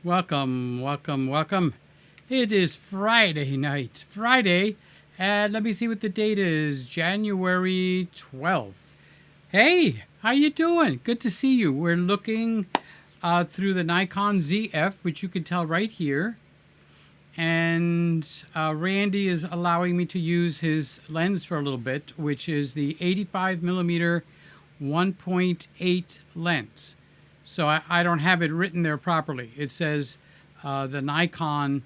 Welcome, welcome, welcome. It is Friday night. Friday, and let me see what the date is. January 12th. Hey, how you doing? Good to see you. We're looking through the Nikon ZF, which you can tell right here. And Randy is allowing me to use his lens for a little bit, which is the 85 millimeter 1.8 lens. So I don't have it written there properly. It says the Nikon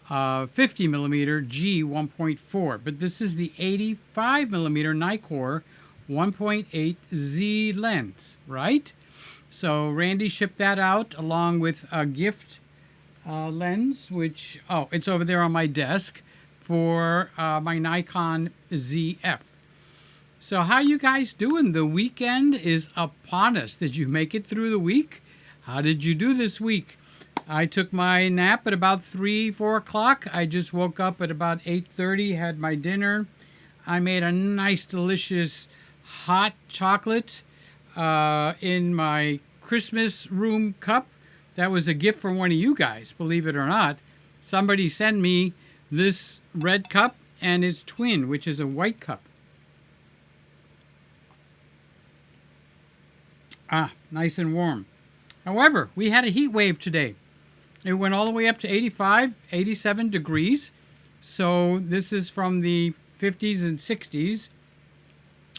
50 millimeter G 1.4, but this is the 85 millimeter Nikkor 1.8 Z lens, right? So Randy shipped that out along with a gift lens, which, it's over there on my desk for my Nikon ZF. So how you guys doing? The weekend is upon us. Did you make it through the week? How did you do this week? I took my nap at about 4 o'clock. I just woke up at about 8:30, had my dinner. I made a nice, delicious hot chocolate in my Christmas room cup. That was a gift from one of you guys, believe it or not. Somebody sent me this red cup and its twin, which is a white cup. Nice and warm. However, we had a heat wave today. It went all the way up to 85, 87 degrees. So this is from the 50s and 60s,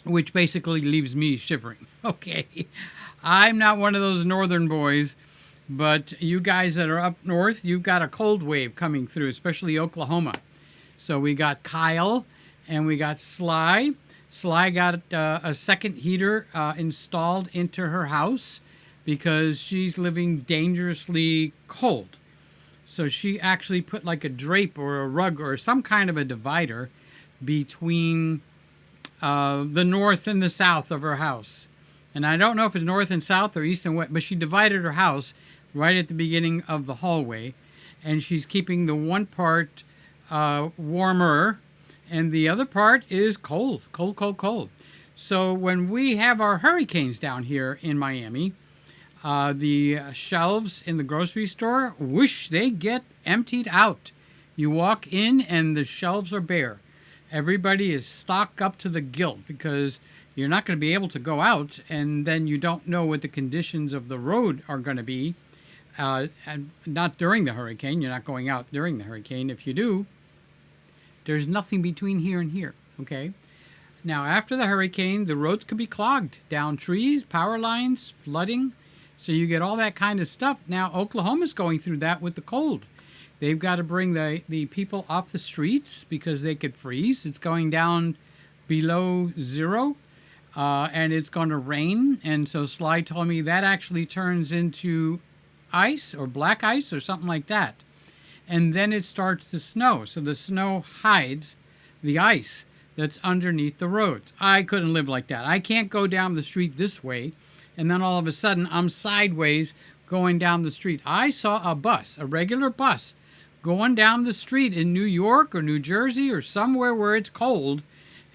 which basically leaves me shivering. Okay, I'm not one of those northern boys, but you guys that are up north, you've got a cold wave coming through, especially Oklahoma. So we got Kyle and we got Sly. Sly got a second heater installed into her house because she's living dangerously cold. So she actually put like a drape or a rug or some kind of a divider between the north and the south of her house. And I don't know if it's north and south or east and west, but she divided her house right at the beginning of the hallway. And she's keeping the one part warmer, and the other part is cold, cold, cold, cold. So when we have our hurricanes down here in Miami, the shelves in the grocery store, whoosh, they get emptied out. You walk in and the shelves are bare. Everybody is stocked up to the gilt because you're not going to be able to go out, and then you don't know what the conditions of the road are going to be. And not during the hurricane. You're not going out during the hurricane. If you do, there's nothing between here and here, okay? Now, after the hurricane, the roads could be clogged. Down trees, power lines, flooding. So you get all that kind of stuff. Now, Oklahoma's going through that with the cold. They've got to bring the people off the streets because they could freeze. It's going down below zero, and it's going to rain. And so Sly told me that actually turns into ice or black ice or something like that. And then it starts to snow. So the snow hides the ice that's underneath the roads. I couldn't live like that. I can't go down the street this way, and then all of a sudden I'm sideways going down the street. I saw a bus, a regular bus, going down the street in New York or New Jersey or somewhere where it's cold,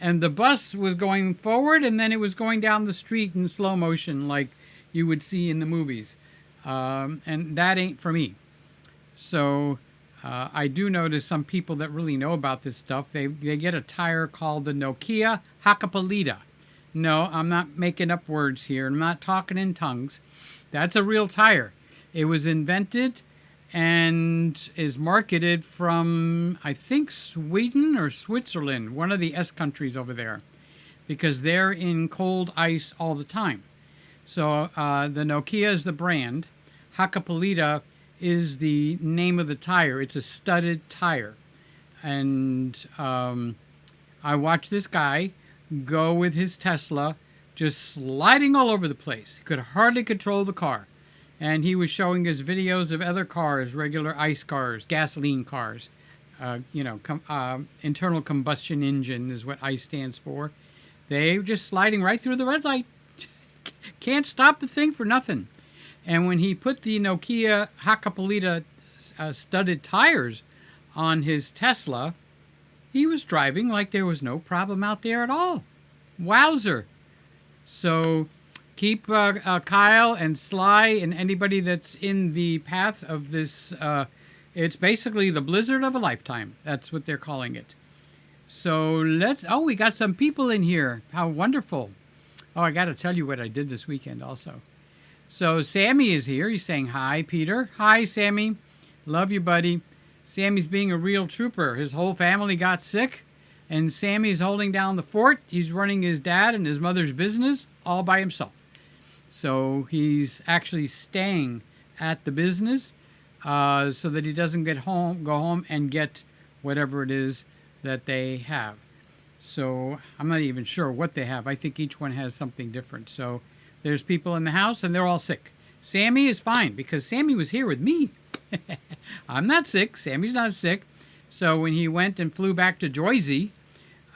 and the bus was going forward, and then it was going down the street in slow motion like you would see in the movies. And that ain't for me. So I do notice some people that really know about this stuff, they get a tire called the Nokia Hakkapeliitta. No, I'm not making up words here. I'm not talking in tongues. That's a real tire. It was invented and is marketed from, I think, Sweden or Switzerland, one of the S countries over there, because they're in cold ice all the time. So the Nokia is the brand. Hakkapeliitta is the name of the tire. It's a studded tire. And I watched this guy go with his Tesla just sliding all over the place. He could hardly control the car. And he was showing us videos of other cars, regular ICE cars, gasoline cars. Internal combustion engine is what ICE stands for. They were just sliding right through the red light. Can't stop the thing for nothing. And when he put the Nokia Hakkapeliitta studded tires on his Tesla, he was driving like there was no problem out there at all. Wowzer. So keep Kyle and Sly and anybody that's in the path of this. It's basically the blizzard of a lifetime. That's what they're calling it. So we got some people in here. How wonderful. Oh, I got to tell you what I did this weekend also. So Sammy is here. He's saying hi, Peter. Hi, Sammy. Love you, buddy. Sammy's being a real trooper. His whole family got sick, and Sammy's holding down the fort. He's running his dad and his mother's business all by himself. So he's actually staying at the business so that he doesn't go home and get whatever it is that they have. So I'm not even sure what they have. I think each one has something different. So there's people in the house and they're all sick. Sammy is fine because Sammy was here with me. I'm not sick. Sammy's not sick. So when he went and flew back to Jersey,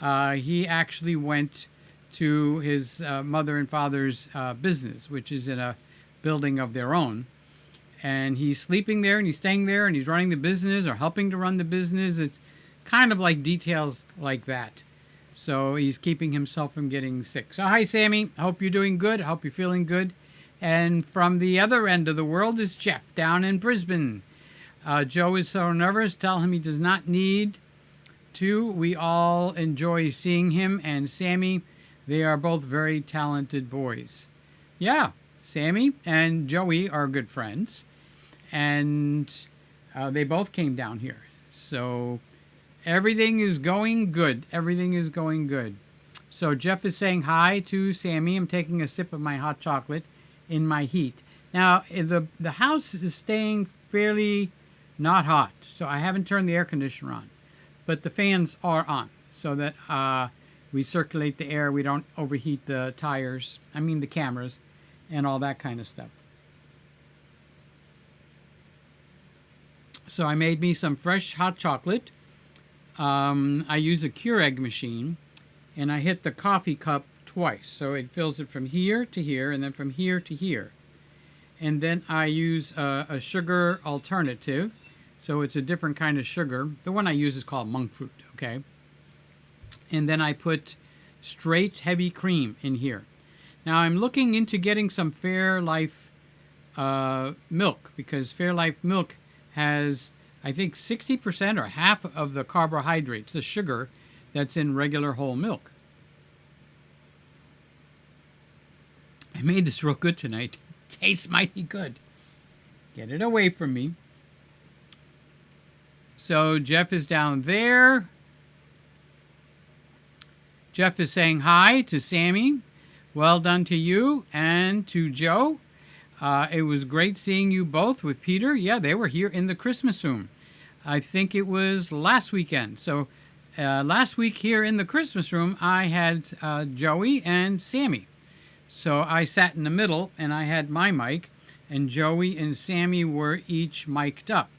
he actually went to his mother and father's business, which is in a building of their own. And he's sleeping there and he's staying there and he's running the business or helping to run the business. It's kind of like details like that. So he's keeping himself from getting sick. So hi, Sammy. I hope you're doing good. I hope you're feeling good. And from the other end of the world is Jeff down in Brisbane. Joe is so nervous. Tell him he does not need to. We all enjoy seeing him. And Sammy, they are both very talented boys. Yeah, Sammy and Joey are good friends. And they both came down here. So everything is going good. Everything is going good. So Jeff is saying hi to Sammy. I'm taking a sip of my hot chocolate in my heat. Now, the house is staying fairly not hot. So I haven't turned the air conditioner on. But the fans are on so that we circulate the air. We don't overheat the tires. I mean the cameras and all that kind of stuff. So I made me some fresh hot chocolate. I use a Keurig machine, and I hit the coffee cup twice. So it fills it from here to here, and then from here to here. And then I use a sugar alternative. So it's a different kind of sugar. The one I use is called monk fruit, okay? And then I put straight heavy cream in here. Now I'm looking into getting some Fairlife milk, because Fairlife milk has, I think, 60% or half of the carbohydrates, the sugar that's in regular whole milk. I made this real good tonight. Tastes mighty good. Get it away from me. So Jeff is down there. Jeff is saying hi to Sammy. Well done to you and to Joe. It was great seeing you both with Peter. Yeah, they were here in the Christmas room. I think it was last weekend. So last week here in the Christmas room, I had Joey and Sammy. So I sat in the middle and I had my mic, and Joey and Sammy were each mic'd up.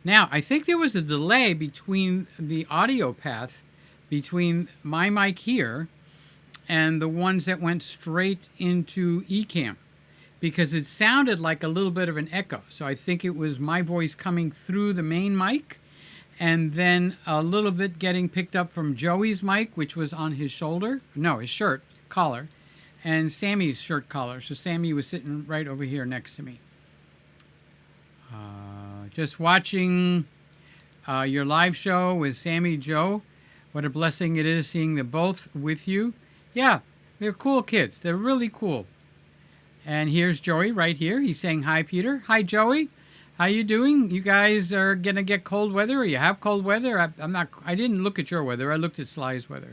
Now, I think there was a delay between the audio path between my mic here and the ones that went straight into Ecamm, because it sounded like a little bit of an echo. So I think it was my voice coming through the main mic and then a little bit getting picked up from Joey's mic, which was on his shoulder. No, his shirt collar, and Sammy's shirt collar. So Sammy was sitting right over here next to me. Just watching your live show with Sammy Joe. What a blessing it is seeing them both with you. Yeah, they're cool kids. They're really cool. And here's Joey right here. He's saying hi, Peter. Hi, Joey. How you doing? You guys are gonna get cold weather, or you have cold weather? I didn't look at your weather. I looked at Sly's weather.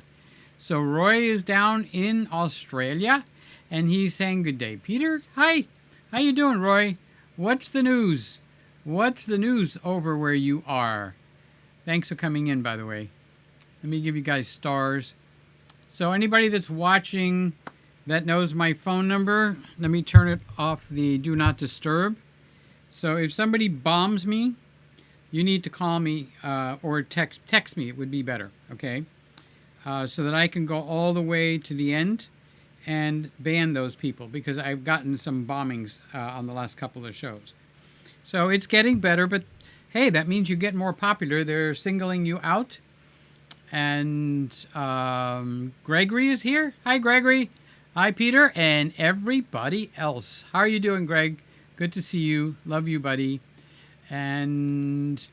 So Roy is down in Australia, and he's saying good day. Peter, hi. How you doing, Roy? What's the news? What's the news over where you are? Thanks for coming in, by the way. Let me give you guys stars. So anybody that's watching that knows my phone number, let me turn it off the do not disturb. So if somebody bombs me, you need to call me or text me. It would be better, okay? So that I can go all the way to the end and ban those people, because I've gotten some bombings on the last couple of shows. So it's getting better, but hey, that means you get more popular. They're singling you out. And Gregory is here. Hi, Gregory. Hi, Peter, and everybody else. How are you doing, Greg? Good to see you. Love you, buddy. And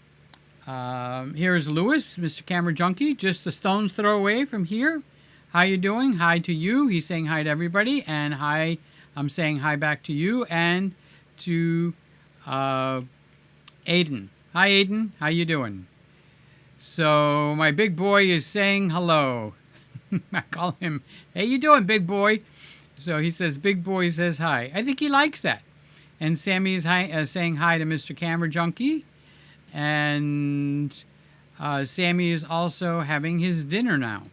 here's Lewis, Mr. Camera Junkie, just a stone's throw away from here. How you doing? Hi to you. He's saying hi to everybody, and hi. I'm saying hi back to you and to Aiden. Hi, Aiden. How you doing? So my big boy is saying hello. I call him, hey, you doing, big boy? So he says, big boy says hi. I think he likes that. And Sammy is saying hi to Mr. Camera Junkie. And Sammy is also having his dinner now.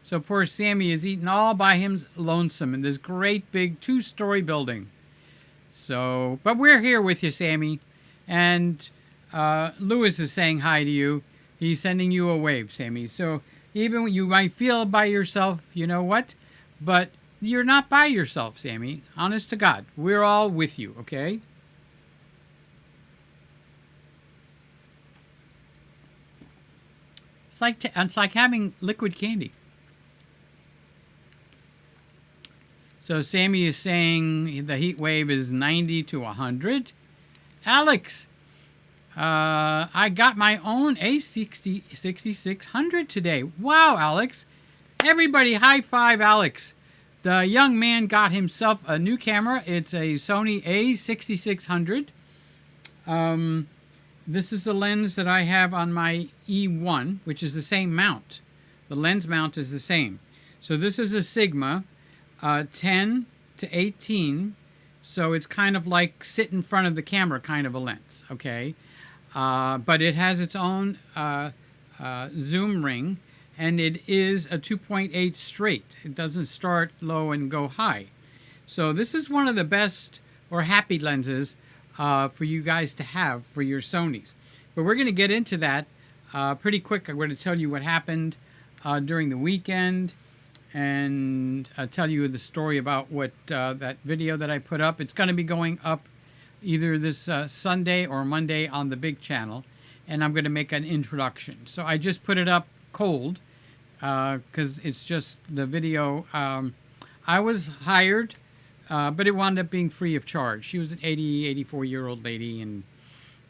So poor Sammy is eating all by him lonesome in this great big 2-story building. So, but we're here with you, Sammy. And Lewis is saying hi to you. He's sending you a wave, Sammy. So even when you might feel by yourself, you know what? But you're not by yourself, Sammy. Honest to God. We're all with you, okay? It's like having liquid candy. So Sammy is saying the heat wave is 90 to 100. Alex, I got my own A6600 today. Wow, Alex. Everybody high five Alex. The young man got himself a new camera. It's a Sony A6600. This is the lens that I have on my E1, which is the same mount. The lens mount is the same. So this is a Sigma 10 to 18. So it's kind of like sit in front of the camera kind of a lens, okay? But it has its own zoom ring, and it is a 2.8 straight. It doesn't start low and go high. So this is one of the best or happy lenses for you guys to have for your Sonys. But we're going to get into that pretty quick. I'm going to tell you what happened during the weekend and tell you the story about what that video that I put up. It's going to be going up either this Sunday or Monday on the big channel, and I'm going to make an introduction. So I just put it up cold because it's just the video. I was hired, but it wound up being free of charge. She was an 84-year-old lady and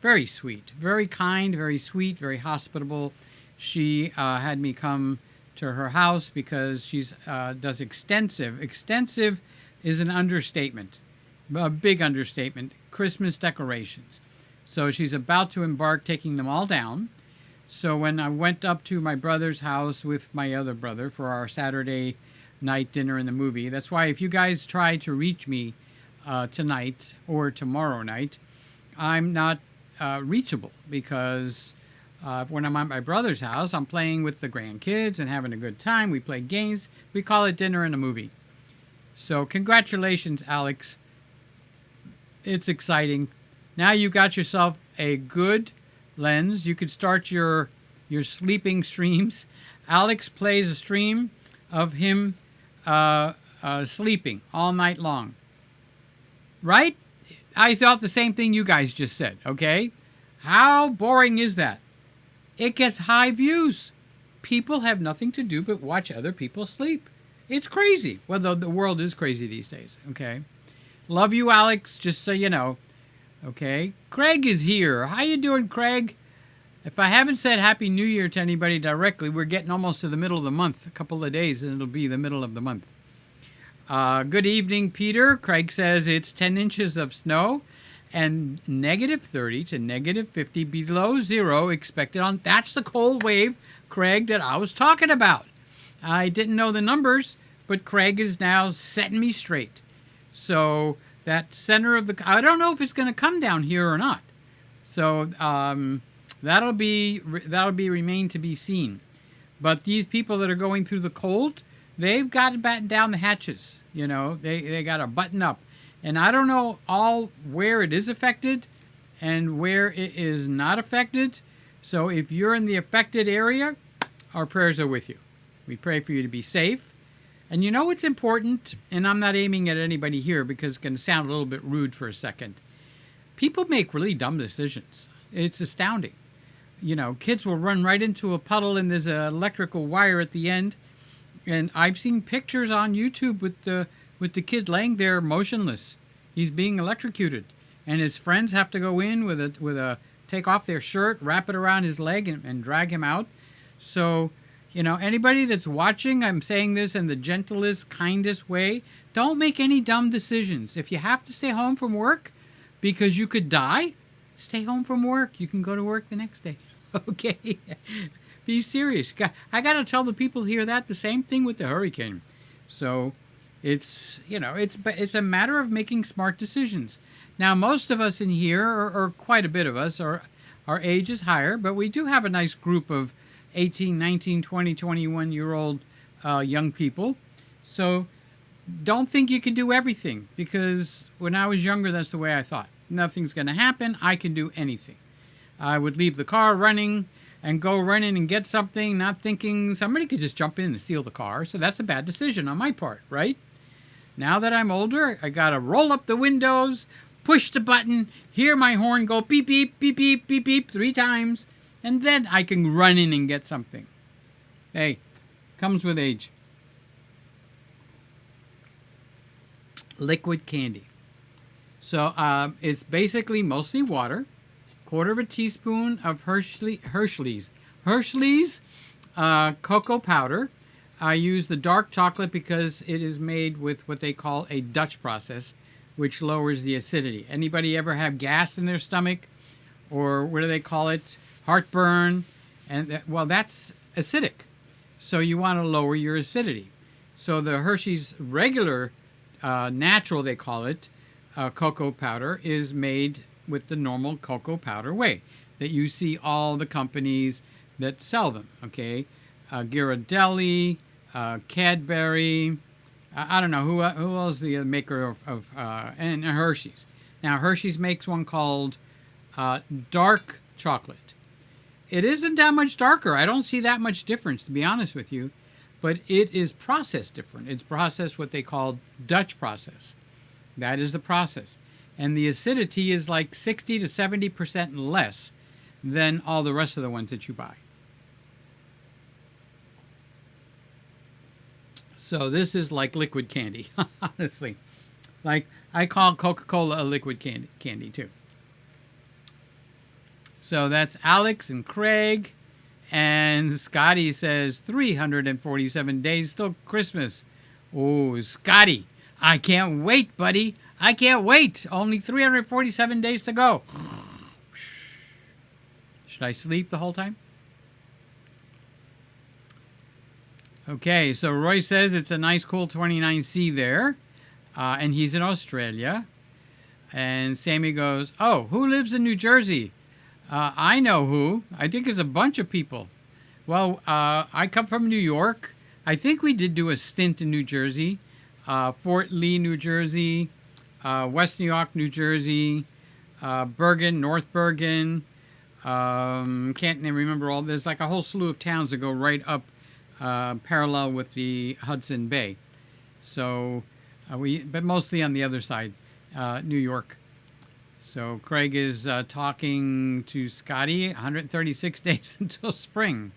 very sweet, very kind, very sweet, very hospitable. She had me come to her house because she's does extensive. Extensive is an understatement, a big understatement. Christmas decorations. So she's about to embark taking them all down. So when I went up to my brother's house with my other brother for our Saturday night dinner and the movie, that's why if you guys try to reach me tonight or tomorrow night, I'm not reachable because when I'm at my brother's house, I'm playing with the grandkids and having a good time. We play games. We call it dinner and a movie. So congratulations, Alex. It's exciting. Now you got yourself a good lens. You could start your sleeping streams. Alex plays a stream of him sleeping all night long. Right? I thought the same thing you guys just said, okay? How boring is that? It gets high views. People have nothing to do but watch other people sleep. It's crazy. Well, the world is crazy these days, okay? Love you, Alex, just so you know. Okay? Craig is here. How you doing, Craig? If I haven't said Happy New Year to anybody directly, we're getting almost to the middle of the month. A couple of days, and it'll be the middle of the month. Good evening, Peter. Craig says it's 10 inches of snow and negative 30 to negative 50 below zero expected on. That's the cold wave, Craig, that I was talking about. I didn't know the numbers, but Craig is now setting me straight. So that center of the, I don't know if it's going to come down here or not. So that'll be remain to be seen. But these people that are going through the cold, they've got to batten down the hatches. You know, they got to button up. And I don't know all where it is affected and where it is not affected. So if you're in the affected area, our prayers are with you. We pray for you to be safe. And you know what's important, and I'm not aiming at anybody here because it's going to sound a little bit rude for a second. People make really dumb decisions. It's astounding. You know, kids will run right into a puddle and there's an electrical wire at the end. And I've seen pictures on YouTube with the with the kid laying there motionless. He's being electrocuted, and his friends have to go in with a take off their shirt, wrap it around his leg, and drag him out. So, anybody that's watching, I'm saying this in the gentlest, kindest way. Don't make any dumb decisions. If you have to stay home from work because you could die, stay home from work. You can go to work the next day. Okay? Be serious. I got to tell the people here that the same thing with the hurricane. So it's a matter of making smart decisions. Now, most of us in here, or quite a bit of us, our age is higher, but we do have a nice group of 18, 19, 20, 21-year-old young people. So don't think you can do everything, because when I was younger, that's the way I thought. Nothing's going to happen. I can do anything. I would leave the car running and go running and get something, not thinking somebody could just jump in and steal the car. So that's a bad decision on my part, right? Now that I'm older, I got to roll up the windows, push the button, hear my horn go beep, beep, beep, beep, beep, beep 3 times, and then I can run in and get something. Hey, comes with age. Liquid candy. So it's basically mostly water, 1/4 teaspoon of Hershey's cocoa powder. I use the dark chocolate because it is made with what they call a Dutch process, which lowers the acidity. Anybody ever have gas in their stomach, or what do they call it? Heartburn, and that's acidic. So you want to lower your acidity. So the Hershey's regular, natural, they call it, cocoa powder is made with the normal cocoa powder way that you see all the companies that sell them. Okay, Ghirardelli, Cadbury. I don't know who else is the maker of and Hershey's. Now Hershey's makes one called dark chocolate. It isn't that much darker. I don't see that much difference, to be honest with you, but it is processed different. It's processed what they call Dutch process. That is the process. And the acidity is like 60 to 70% less than all the rest of the ones that you buy. So this is like liquid candy, honestly. Like, I call Coca-Cola a liquid candy too. So that's Alex and Craig. And Scotty says 347 days till Christmas. Oh, Scotty, I can't wait, buddy. I can't wait. Only 347 days to go. Should I sleep the whole time? Okay, so Roy says it's a nice, cool 29C there. And he's in Australia. And Sammy goes, oh, who lives in New Jersey? I know who. I think it's a bunch of people. Well, I come from New York. I think we did do a stint in New Jersey. Fort Lee, New Jersey. West New York, New Jersey. Bergen, North Bergen. Can't remember all. There's like a whole slew of towns that go right up parallel with the Hudson Bay. So, but mostly on the other side, New York. So Craig is talking to Scotty, 136 days until spring.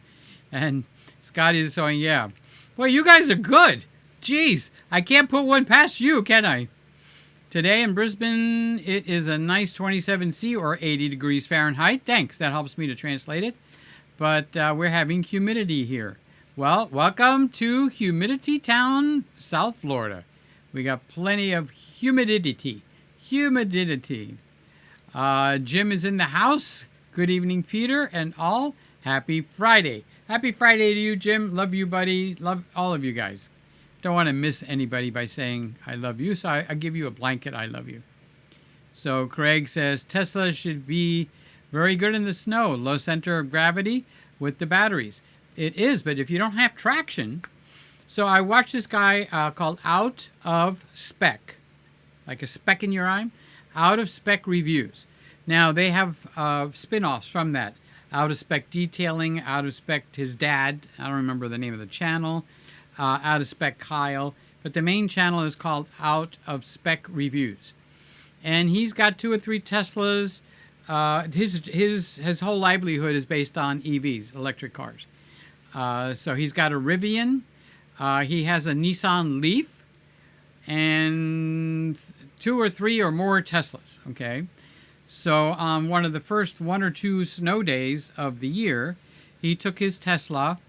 And Scotty is saying, yeah, well, you guys are good. Jeez, I can't put one past you, can I? Today in Brisbane, it is a nice 27C or 80 degrees Fahrenheit. Thanks, that helps me to translate it. But we're having humidity here. Well, welcome to Humidity Town, South Florida. We got plenty of humidity. Jim is in the house. Good evening, Peter, and all. Happy Friday. Happy Friday to you, Jim. Love you, buddy. Love all of you guys. Don't want to miss anybody by saying I love you, so I give you a blanket I love you. So Craig says Tesla should be very good in the snow. Low center of gravity with the batteries. It is, but if you don't have traction. So I watched this guy called Out of Spec. Like a speck in your eye. Out of Spec Reviews. Now, they have spin-offs from that. Out of Spec Detailing, Out of Spec his dad. I don't remember the name of the channel. Out of Spec Kyle. But the main channel is called Out of Spec Reviews. And he's got 2 or 3 Teslas. His whole livelihood is based on EVs, electric cars. So he's got a Rivian. He has a Nissan Leaf. and 2 or 3 or more Teslas. Okay. So on one of the first 1 or 2 snow days of the year, he took his Tesla.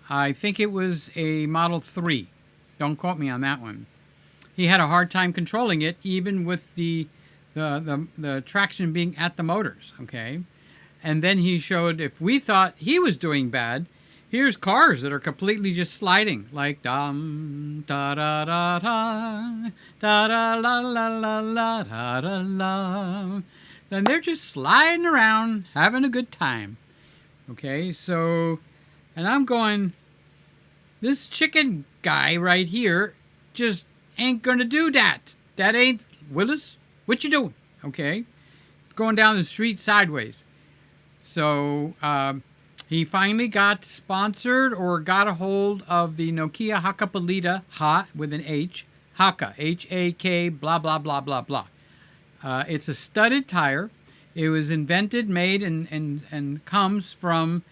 I think it was a Model 3. Don't quote me on that one. He had a hard time controlling it, even with the traction being at the motors. Okay. And then he showed, if we thought he was doing bad, here's cars that are completely just sliding, like dum da da da da da da la la la la da da la. And they're just sliding around, having a good time. Okay, so, and I'm going, this chicken guy right here just ain't gonna do that. That ain't, Willis, what you doing? Okay, going down the street sideways. So he finally got sponsored or got a hold of the Nokia Hakkapeliitta, Ha with an H, Hakka, H-A-K, blah, blah, blah, blah, blah. It's a studded tire. It was invented, made, and comes from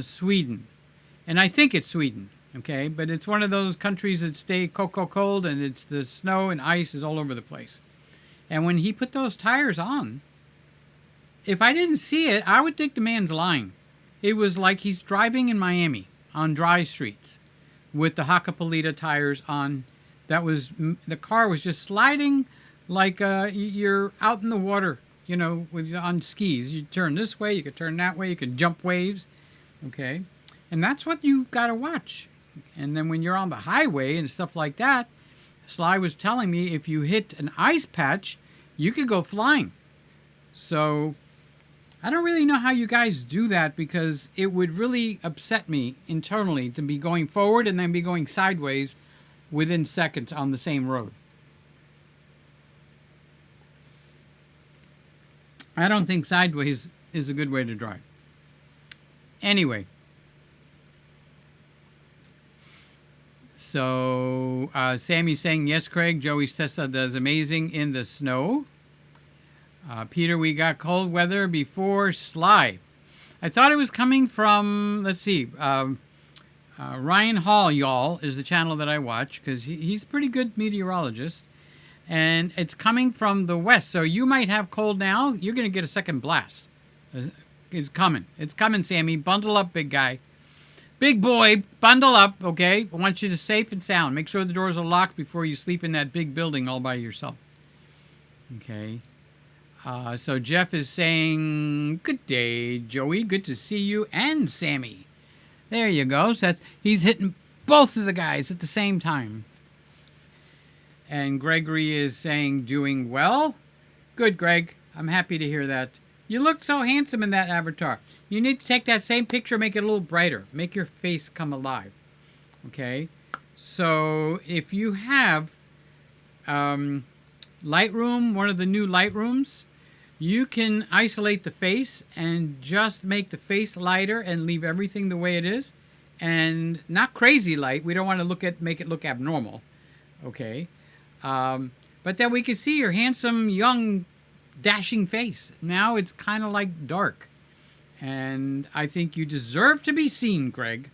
Sweden. And I think it's Sweden, okay? But it's one of those countries that stay cold, and it's the snow and ice is all over the place. And when he put those tires on, if I didn't see it, I would think the man's lying. It was like he's driving in Miami on dry streets with the Hakkapeliitta tires on. The car was just sliding like you're out in the water, you know, on skis. You turn this way, you could turn that way, you could jump waves, okay? And that's what you've got to watch. And then when you're on the highway and stuff like that, Sly was telling me if you hit an ice patch, you could go flying. So I don't really know how you guys do that, because it would really upset me internally to be going forward and then be going sideways within seconds on the same road. I don't think sideways is a good way to drive. Anyway. So Sammy's saying, yes, Craig, Joey's Tesla does amazing in the snow. Peter, we got cold weather before Sly. I thought it was coming from, let's see, Ryan Hall, y'all, is the channel that I watch, because he's a pretty good meteorologist. And it's coming from the west, so you might have cold now. You're going to get a second blast. It's coming. It's coming, Sammy. Bundle up, big guy. Big boy, bundle up, okay? I want you to safe and sound. Make sure the doors are locked before you sleep in that big building all by yourself. Okay. So Jeff is saying, good day, Joey. Good to see you and Sammy. There you go. So he's hitting both of the guys at the same time. And Gregory is saying, doing well. Good, Greg. I'm happy to hear that. You look so handsome in that avatar. You need to take that same picture, make it a little brighter. Make your face come alive. Okay? So if you have Lightroom, one of the new Lightrooms, you can isolate the face and just make the face lighter and leave everything the way it is. And not crazy light. We don't want to make it look abnormal. Okay? But then we can see your handsome, young, dashing face. Now it's kind of like dark. And I think you deserve to be seen, Greg.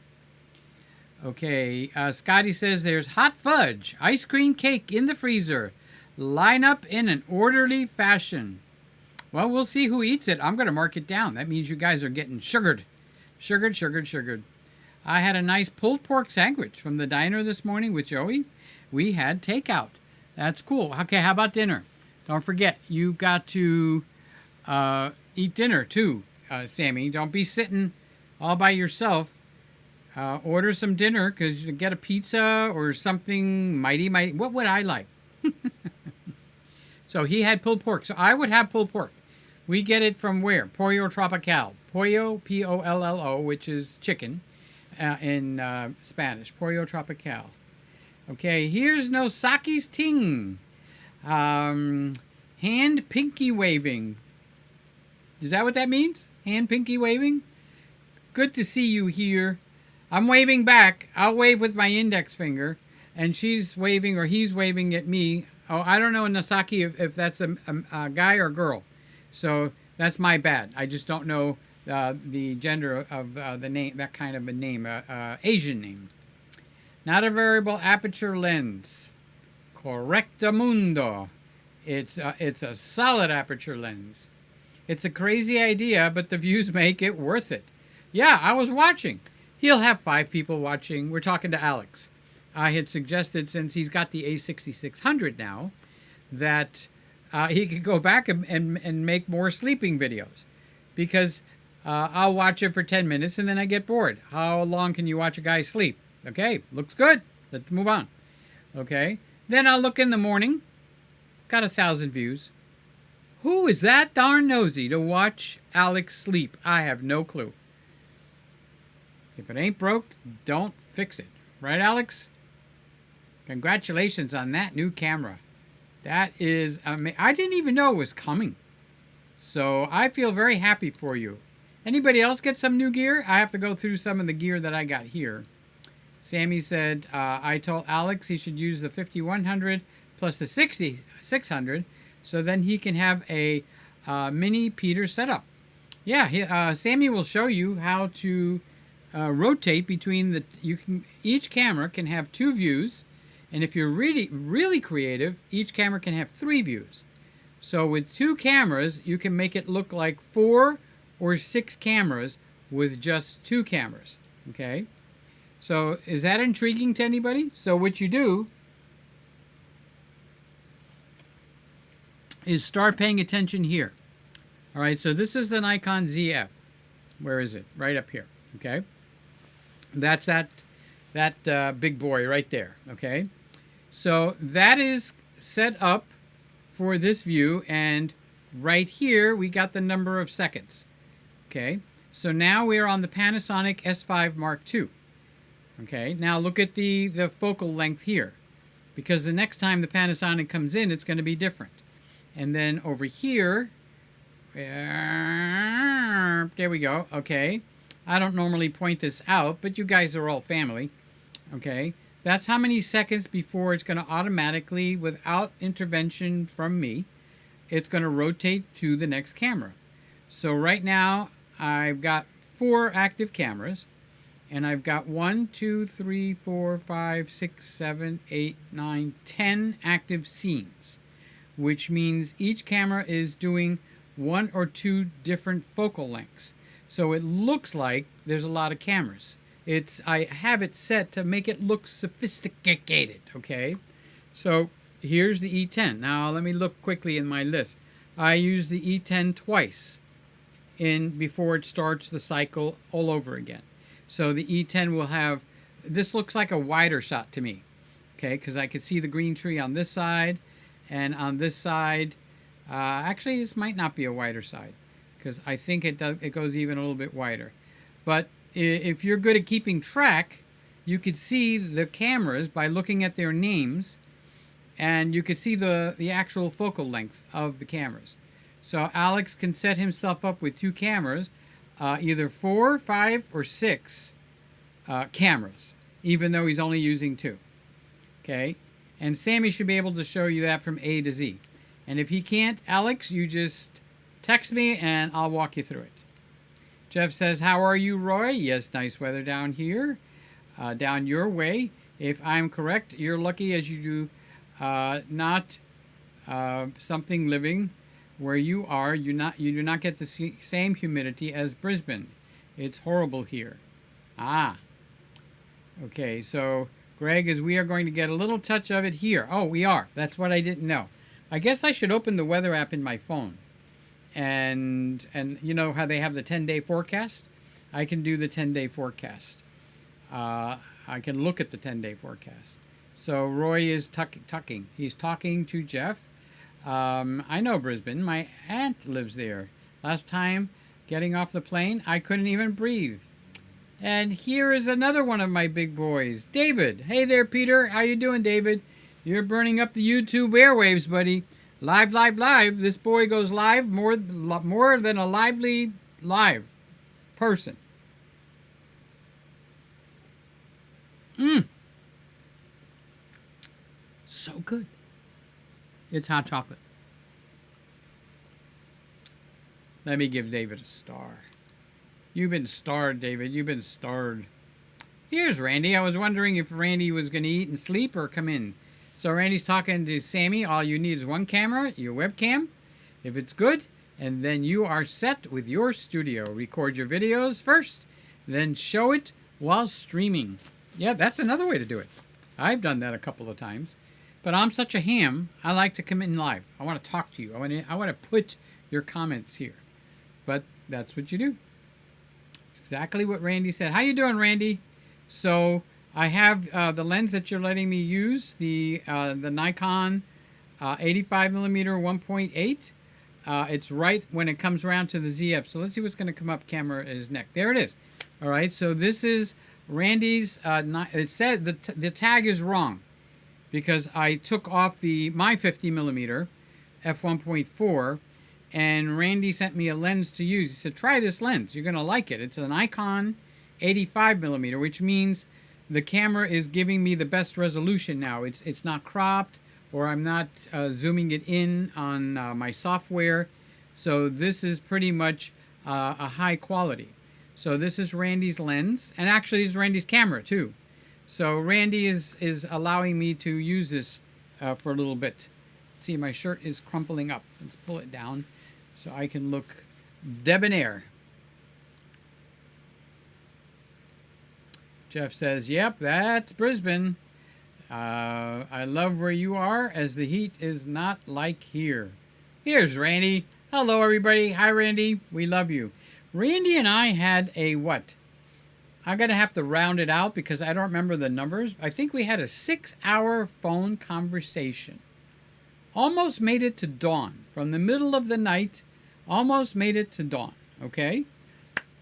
Okay, Scotty says there's hot fudge, ice cream cake in the freezer. Line up in an orderly fashion. Well, we'll see who eats it. I'm going to mark it down. That means you guys are getting sugared. Sugared. I had a nice pulled pork sandwich from the diner this morning with Joey. We had takeout. That's cool. Okay, how about dinner? Don't forget, you got to eat dinner too, Sammy. Don't be sitting all by yourself. Order some dinner, because you get a pizza or something mighty. What would I like? So he had pulled pork. So I would have pulled pork. We get it from where? Pollo Tropical. Pollo, P-O-L-L-O, which is chicken in Spanish. Pollo Tropical. Okay, here's Nosaki's ting. Hand pinky waving. Is that what that means? Hand pinky waving? Good to see you here. I'm waving back. I'll wave with my index finger. And she's waving, or he's waving at me. Oh, I don't know, Nosaki, if that's a guy or girl. So that's my bad. I just don't know the gender of the name, that kind of a name, Asian name. Not a variable aperture lens. Correctamundo. It's a solid aperture lens. It's a crazy idea, but the views make it worth it. Yeah, I was watching. He'll have 5 people watching. We're talking to Alex. I had suggested, since he's got the A6600 now, that he could go back and make more sleeping videos. Because I'll watch it for 10 minutes and then I get bored. How long can you watch a guy sleep? Okay, looks good. Let's move on. Okay, then I'll look in the morning. Got 1,000 views. Who is that darn nosy to watch Alex sleep? I have no clue. If it ain't broke, don't fix it. Right, Alex? Congratulations on that new camera. That is amazing. I didn't even know it was coming. So I feel very happy for you. Anybody else get some new gear? I have to go through some of the gear that I got here. Sammy said, I told Alex he should use the 5100 plus the 6600, so then he can have a mini Peter setup. Yeah, Sammy will show you how to rotate between the. Each camera can have 2 views, and if you're really creative, each camera can have 3 views. So with 2 cameras, you can make it look like 4 or 6 cameras with just 2 cameras. Okay. So is that intriguing to anybody? So what you do is start paying attention here. All right, so this is the Nikon ZF. Where is it? Right up here. Okay, that's that big boy right there. Okay, so that is set up for this view, and right here we got the number of seconds. Okay, so now we're on the Panasonic S5 Mark II. Okay, now look at the focal length here, because the next time the Panasonic comes in, it's going to be different. And then over here, there we go. Okay, I don't normally point this out, but you guys are all family. Okay, that's how many seconds before it's going to automatically, without intervention from me, it's going to rotate to the next camera. So right now, I've got 4 active cameras. And I've got 1, 2, 3, 4, 5, 6, 7, 8, 9, 10 active scenes, which means each camera is doing 1 or 2 different focal lengths. So it looks like there's a lot of cameras. I have it set to make it look sophisticated, okay? So here's the E10. Now let me look quickly in my list. I use the E10 twice before it starts the cycle all over again. So the E10 will have, this looks like a wider shot to me, okay, because I can see the green tree on this side, and on this side, actually this might not be a wider side, because I think it goes even a little bit wider. But if you're good at keeping track, you could see the cameras by looking at their names, and you could see the actual focal length of the cameras. So Alex can set himself up with 2 cameras, either 4, 5, or 6 cameras, even though he's only using 2. Okay, and Sammy should be able to show you that from A to Z. And if he can't, Alex, you just text me and I'll walk you through it. Jeff says, how are you, Roy? Yes, nice weather down here, down your way. If I'm correct, you're lucky as you do not something living where you are. You do not get the same humidity as Brisbane. It's horrible here. Ah. Okay, so Greg, we are going to get a little touch of it here. Oh, we are. That's what I didn't know. I guess I should open the weather app in my phone. And you know how they have the 10-day forecast? I can do the 10-day forecast. I can look at the 10-day forecast. So Roy is tucking. He's talking to Jeff. I know Brisbane. My aunt lives there. Last time getting off the plane, I couldn't even breathe. And here is another one of my big boys, David. Hey there, Peter. How you doing, David? You're burning up the YouTube airwaves, buddy. Live, live, live. This boy goes live more than a lively live person. So good. It's hot chocolate. Let me give David a star. You've been starred, David. You've been starred. Here's Randy. I was wondering if Randy was going to eat and sleep or come in. So Randy's talking to Sammy. All you need is one camera, your webcam, if it's good, and then you are set with your studio. Record your videos first, then show it while streaming. Yeah, that's another way to do it. I've done that a couple of times. But I'm such a ham, I like to come in live. I want to talk to you. I want to put your comments here. But that's what you do. Exactly what Randy said. How you doing, Randy? So I have the lens that you're letting me use, the Nikon 85mm 1.8. It's right when it comes around to the ZF. So let's see what's going to come up. Camera is next. There it is. All right. So this is Randy's. It said the tag is wrong because I took off my 50mm f1.4. And Randy sent me a lens to use. He said, try this lens. You're going to like it. It's an Nikon 85mm, which means the camera is giving me the best resolution now. It's not cropped, or I'm not zooming it in on my software. So this is pretty much a high quality. So this is Randy's lens. And actually, this is Randy's camera, too. So Randy is allowing me to use this for a little bit. See, my shirt is crumpling up. Let's pull it down so I can look debonair. Jeff says, yep, that's Brisbane. I love where you are, as the heat is not like here. Here's Randy. Hello, everybody. Hi, Randy. We love you. Randy and I had a what? I'm going to have to round it out because I don't remember the numbers. I think we had a 6-hour phone conversation. Almost made it to dawn. From the middle of the night, almost made it to dawn. Okay?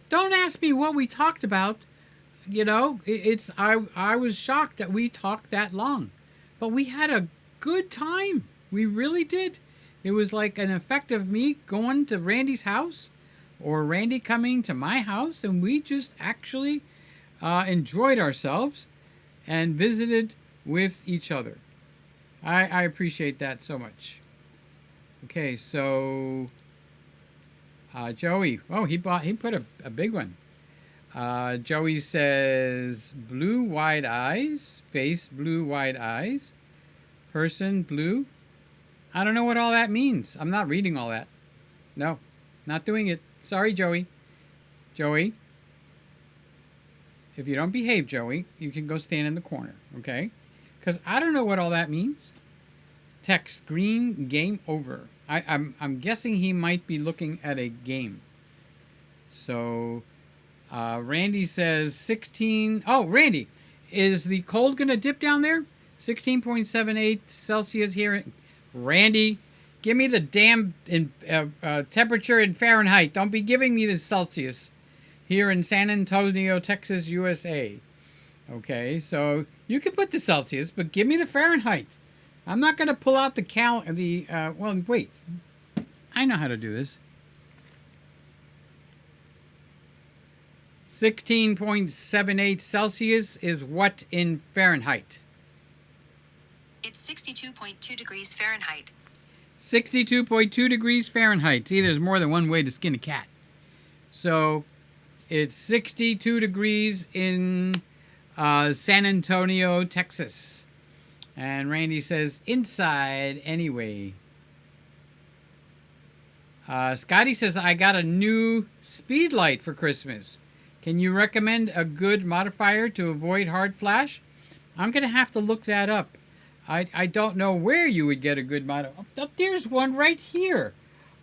Don't ask me what we talked about. You know, I was shocked that we talked that long. But we had a good time. We really did. It was like an effect of me going to Randy's house or Randy coming to my house, and we just actually enjoyed ourselves and visited with each other. I appreciate that so much. Okay, so Joey, oh, he put a big one. Joey says blue wide eyes, face blue wide eyes, person blue. I don't know what all that means. I'm not reading all that. No, not doing it. Sorry, Joey. Joey, if you don't behave, Joey, you can go stand in the corner, okay? Because I don't know what all that means. Text green, game over. I'm guessing he might be looking at a game. So Randy says 16. Oh, Randy, is the cold going to dip down there? 16.78 Celsius here. Randy, give me the damn temperature in Fahrenheit. Don't be giving me the Celsius here in San Antonio, Texas, USA. Okay, so you can put the Celsius, but give me the Fahrenheit. I'm not going to pull out well, wait. I know how to do this. 16.78 Celsius is what in Fahrenheit? It's 62.2 degrees Fahrenheit. 62.2 degrees Fahrenheit. See, there's more than one way to skin a cat. So it's 62 degrees in San Antonio, Texas. And Randy says, inside anyway. Scotty says, I got a new speed light for Christmas. Can you recommend a good modifier to avoid hard flash? I'm going to have to look that up. I don't know where you would get a good modifier. Oh, there's one right here.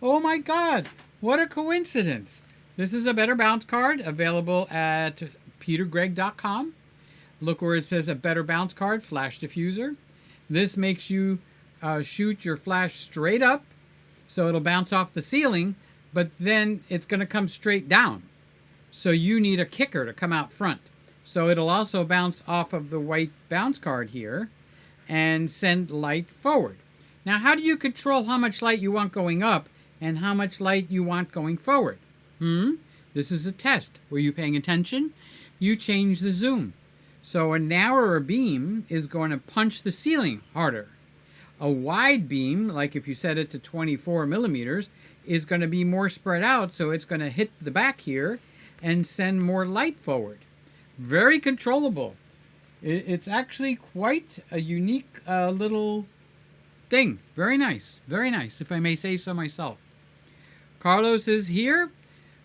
Oh my God. What a coincidence. This is a Better Bounce card available at petergregg.com. Look where it says a Better Bounce card, flash diffuser. This makes you shoot your flash straight up, so it'll bounce off the ceiling, but then it's going to come straight down. So you need a kicker to come out front. So it'll also bounce off of the white bounce card here and send light forward. Now, how do you control how much light you want going up and how much light you want going forward? This is a test. Were you paying attention? You change the zoom. So a narrower beam is going to punch the ceiling harder. A wide beam, like if you set it to 24 millimeters, is going to be more spread out, so it's going to hit the back here and send more light forward. Very controllable. It's actually quite a unique little thing. Very nice, if I may say so myself. Carlos is here.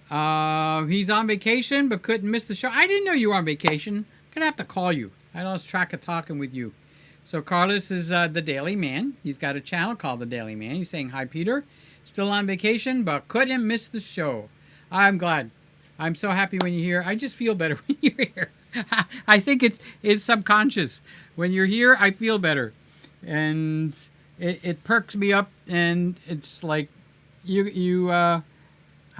He's on vacation but couldn't miss the show. I didn't know you were on vacation. I'm gonna have to call you. I lost track of talking with you. So Carlos is the Daily Man. He's got a channel called the Daily Man. He's saying, hi, Peter. Still on vacation but couldn't miss the show. I'm glad. I'm so happy when you're here. I just feel better when you're here. I think it's subconscious. When you're here, I feel better. And it perks me up, and it's like I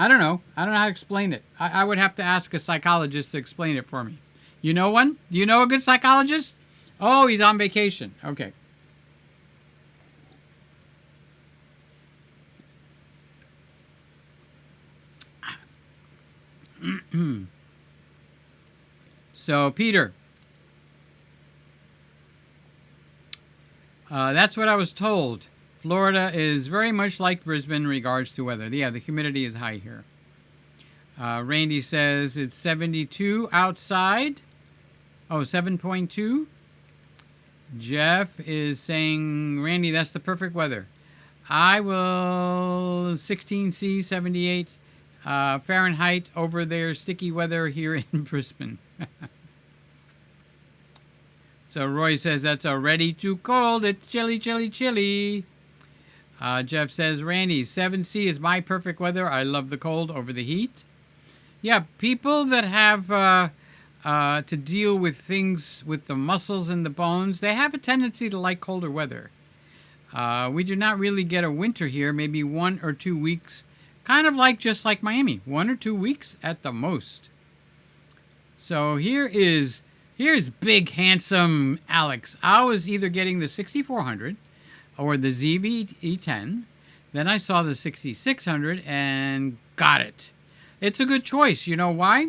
don't know how to explain it. I would have to ask a psychologist to explain it for me. You know one? Do you know a good psychologist? Oh, he's on vacation. Okay. So, Peter, that's what I was told. Florida is very much like Brisbane in regards to weather. Yeah, the humidity is high here. Randy says it's 72 outside. Oh, 7.2. Jeff is saying, Randy, that's the perfect weather. I will 16C, 78 Fahrenheit over their sticky weather here in Brisbane. So Roy says that's already too cold. It's chilly, chilly, chilly. Jeff says, Randy, 7C is my perfect weather. I love the cold over the heat. Yeah, people that have to deal with things with the muscles and the bones, they have a tendency to like colder weather. We do not really get a winter here, maybe 1 or 2 weeks, kind of like just like Miami, 1 or 2 weeks at the most. So here's big, handsome Alex. I was either getting the 6400 or the ZV-E10. Then I saw the 6600 and got it. It's a good choice. You know why?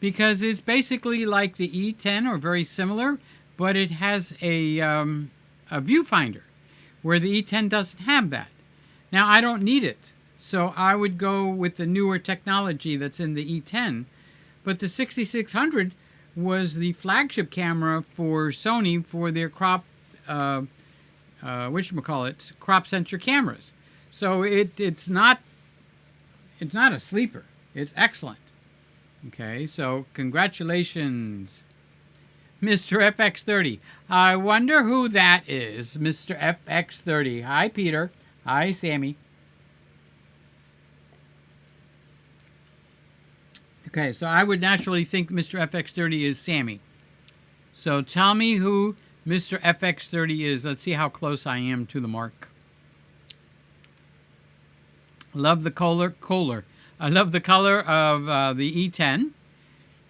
Because it's basically like the E10 or very similar, but it has a viewfinder where the E10 doesn't have that. Now, I don't need it, so I would go with the newer technology that's in the E10. But the 6600 was the flagship camera for Sony for their crop sensor cameras. So it's not a sleeper. It's excellent. Okay, so congratulations, Mr. FX30. I wonder who that is, Mr. FX30. Hi, Peter. Hi, Sammy. Okay, so I would naturally think Mr. FX30 is Sammy. So tell me who Mr. FX30 is. Let's see how close I am to the mark. Love the color. I love the color of the E10.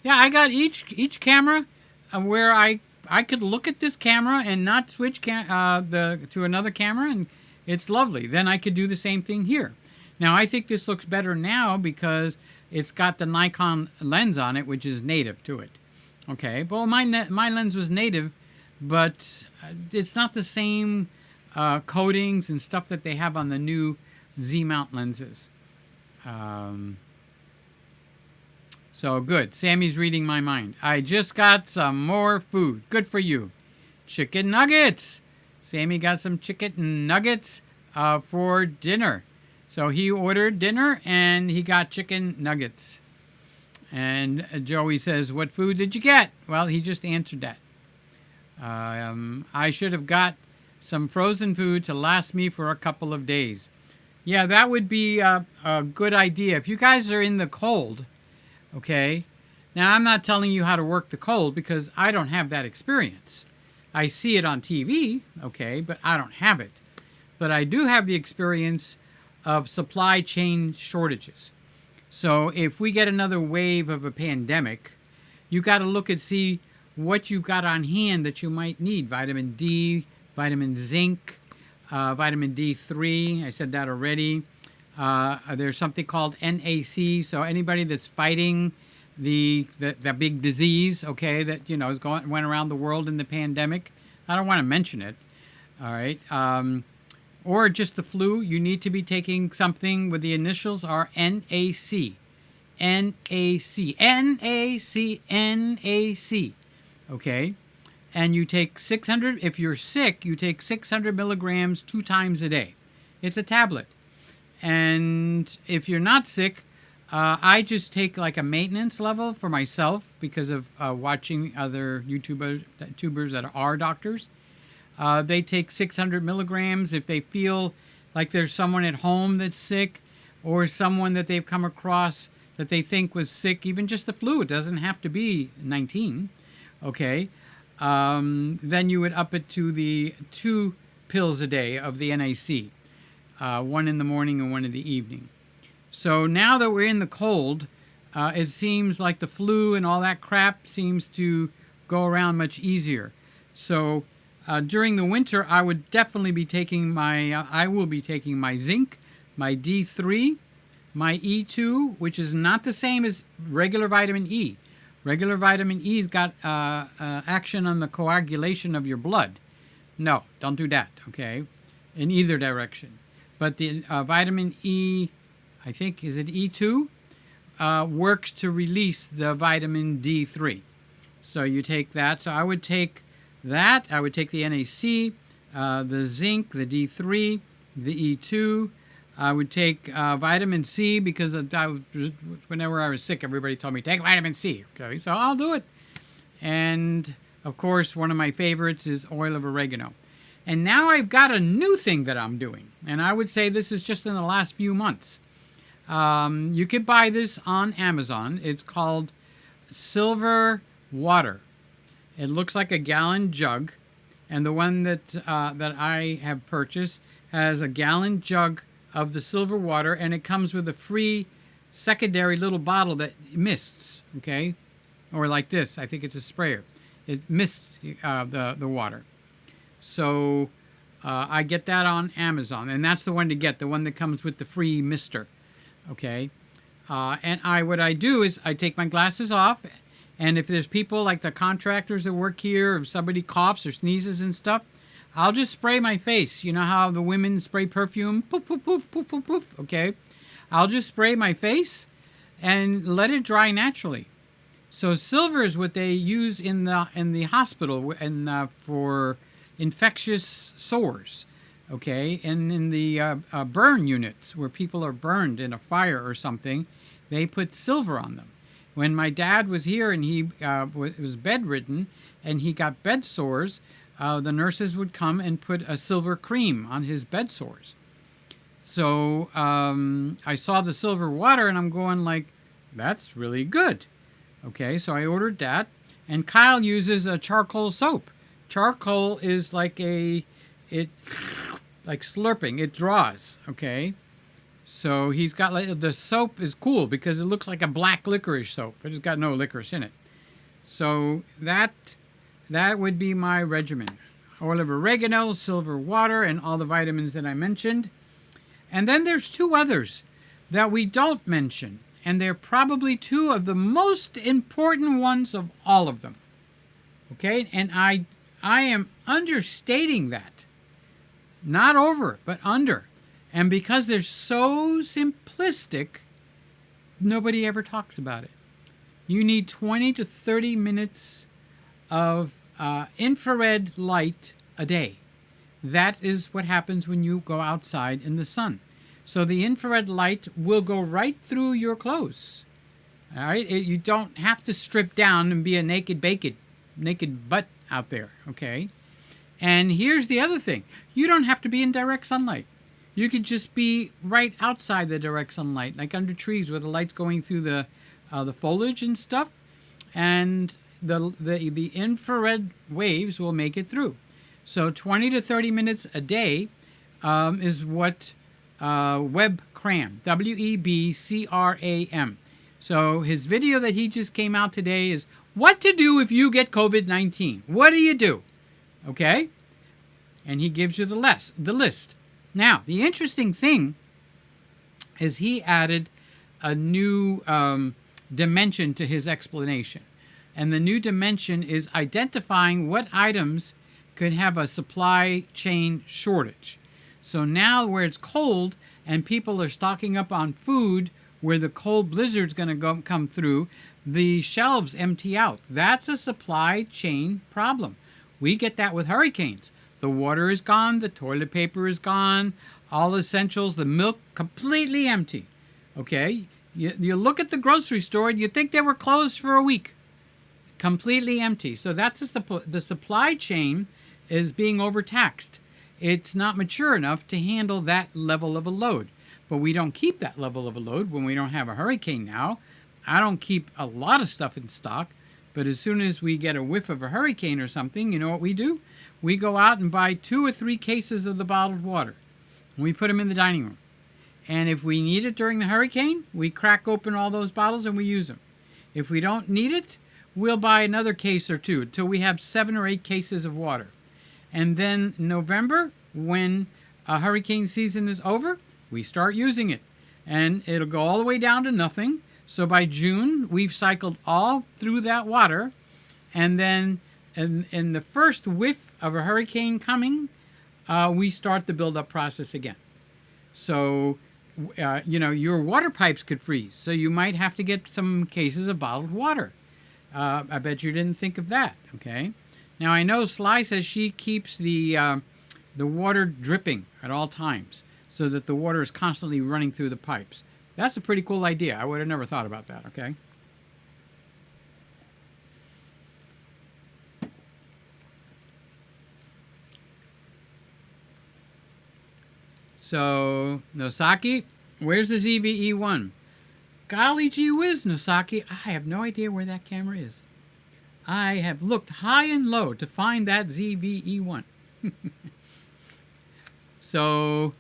Yeah, I got each camera where I could look at this camera and not switch to another camera, and it's lovely. Then I could do the same thing here. Now, I think this looks better now because it's got the Nikon lens on it, which is native to it. Okay, well, my lens was native, but it's not the same coatings and stuff that they have on the new Z-mount lenses. So good. Sammy's reading my mind. I just got some more food. Good for you. Chicken nuggets. Sammy got some chicken nuggets for dinner. So he ordered dinner and he got chicken nuggets. And Joey says, what food did you get? Well, he just answered that. I should have got some frozen food to last me for a couple of days. Yeah, that would be a good idea. If you guys are in the cold, okay, now I'm not telling you how to work the cold because I don't have that experience. I see it on TV, okay, but I don't have it. But I do have the experience of supply chain shortages. So if we get another wave of a pandemic, you got to look and see what you've got on hand that you might need. Vitamin D, vitamin zinc, vitamin D3. I said that already. There's something called NAC. So anybody that's fighting the big disease, okay, that went around the world in the pandemic. I don't want to mention it. All right. Or just the flu, you need to be taking something with the initials are NAC. NAC. NAC. NAC. Okay? and you take 600. If you're sick, you take 600 milligrams 2 times a day. It's a tablet. And if you're not sick, I just take like a maintenance level for myself because of watching other YouTubers that are doctors. They take 600 milligrams if they feel like there's someone at home that's sick, or someone that they've come across that they think was sick, even just the flu. It doesn't have to be 19, okay? Then you would up it to the 2 pills a day of the NAC, 1 in the morning and 1 in the evening. So now that we're in the cold, it seems like the flu and all that crap seems to go around much easier. So during the winter, I would definitely be taking I will be taking my zinc, my D3, my E2, which is not the same as regular vitamin E. Regular vitamin E's got action on the coagulation of your blood. No, don't do that, okay, in either direction. But the vitamin E, I think, is it E2, works to release the vitamin D3. So you take that. So I would take that. I would take the NAC, the zinc, the D3, the E2. I would take vitamin C because whenever I was sick, everybody told me, take vitamin C. Okay, so I'll do it. And, of course, one of my favorites is oil of oregano. And now I've got a new thing that I'm doing. And I would say this is just in the last few months. You could buy this on Amazon. It's called Silver Water. It looks like a gallon jug. And the one that I have purchased has a gallon jug of the silver water, and it comes with a free secondary little bottle that mists, okay? Or like this. I think it's a sprayer. It mists the water. So I get that on Amazon, and that's the one to get, the one that comes with the free mister, okay? And what I do is I take my glasses off, and if there's people like the contractors that work here, if somebody coughs or sneezes and stuff, I'll just spray my face. You know how the women spray perfume? Poof, poof, poof, poof, poof, poof, okay? I'll just spray my face and let it dry naturally. So silver is what they use in the hospital and for infectious sores, okay? And in the burn units where people are burned in a fire or something, they put silver on them. When my dad was here and he was bedridden and he got bed sores, the nurses would come and put a silver cream on his bed sores. So I saw the silver water and I'm going like, that's really good. Okay, so I ordered that. And Kyle uses a charcoal soap. Charcoal is like like slurping. It draws, okay? So he's got the soap is cool because it looks like a black licorice soap, but it's got no licorice in it. So that would be my regimen. Oil of oregano, silver water, and all the vitamins that I mentioned. And then there's 2 others that we don't mention, and they're probably 2 of the most important ones of all of them. Okay, and I am understating that. Not over, but under. And because they're so simplistic, nobody ever talks about it. You need 20 to 30 minutes of infrared light a day. That is what happens when you go outside in the sun. So the infrared light will go right through your clothes. All right, you don't have to strip down and be a naked butt out there. Okay, and here's the other thing: you don't have to be in direct sunlight. You could just be right outside the direct sunlight, like under trees where the light's going through the foliage and stuff, and the infrared waves will make it through. So 20 to 30 minutes a day is what Webcram, WEBCRAM. So his video that he just came out today is what to do if you get COVID-19. What do you do? Okay? And he gives you the list. Now, the interesting thing is he added a new dimension to his explanation. And the new dimension is identifying what items could have a supply chain shortage. So now where it's cold and people are stocking up on food where the cold blizzard's going to come through, the shelves empty out. That's a supply chain problem. We get that with hurricanes. The water is gone, the toilet paper is gone, all essentials, the milk completely empty. Okay? You look at the grocery store and you think they were closed for a week. Completely empty. So that's the supply chain is being overtaxed. It's not mature enough to handle that level of a load. But we don't keep that level of a load when we don't have a hurricane now. I don't keep a lot of stuff in stock, but as soon as we get a whiff of a hurricane or something, you know what we do? We go out and buy 2 or 3 cases of the bottled water. And we put them in the dining room. And if we need it during the hurricane, we crack open all those bottles and we use them. If we don't need it, we'll buy another case or 2 until we have 7 or 8 cases of water. And then November, when a hurricane season is over, we start using it. And it'll go all the way down to nothing. So by June, we've cycled all through that water. And then in the first whiff of a hurricane coming, we start the build-up process again. So, your water pipes could freeze. So you might have to get some cases of bottled water. I bet you didn't think of that, okay? Now, I know Sly says she keeps the water dripping at all times so that the water is constantly running through the pipes. That's a pretty cool idea. I would have never thought about that, okay? So, Nosaki, where's the ZV-E1? Golly gee whiz, Nosaki, I have no idea where that camera is. I have looked high and low to find that ZV-E1. So,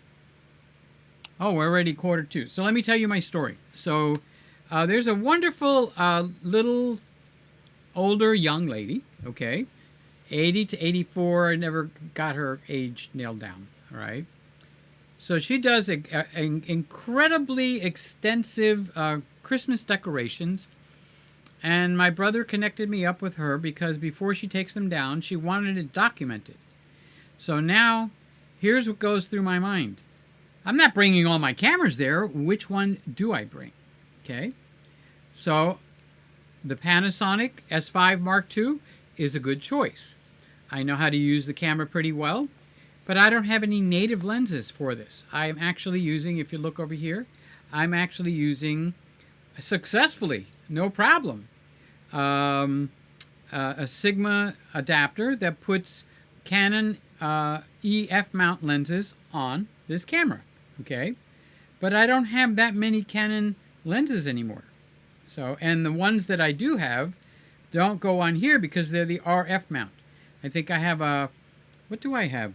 we're already 1:45. So let me tell you my story. So there's a wonderful little older young lady, okay, 80 to 84. I never got her age nailed down, all right? So she does an incredibly extensive Christmas decorations. And my brother connected me up with her because before she takes them down, she wanted it documented. So now, here's what goes through my mind. I'm not bringing all my cameras there. Which one do I bring? Okay. So, the Panasonic S5 Mark II is a good choice. I know how to use the camera pretty well, but I don't have any native lenses for this. I'm actually using, if you look over here, I'm actually using successfully, no problem, a Sigma adapter that puts Canon EF mount lenses on this camera, okay? But I don't have that many Canon lenses anymore. So, and the ones that I do have don't go on here because they're the RF mount. I think I have a, what do I have?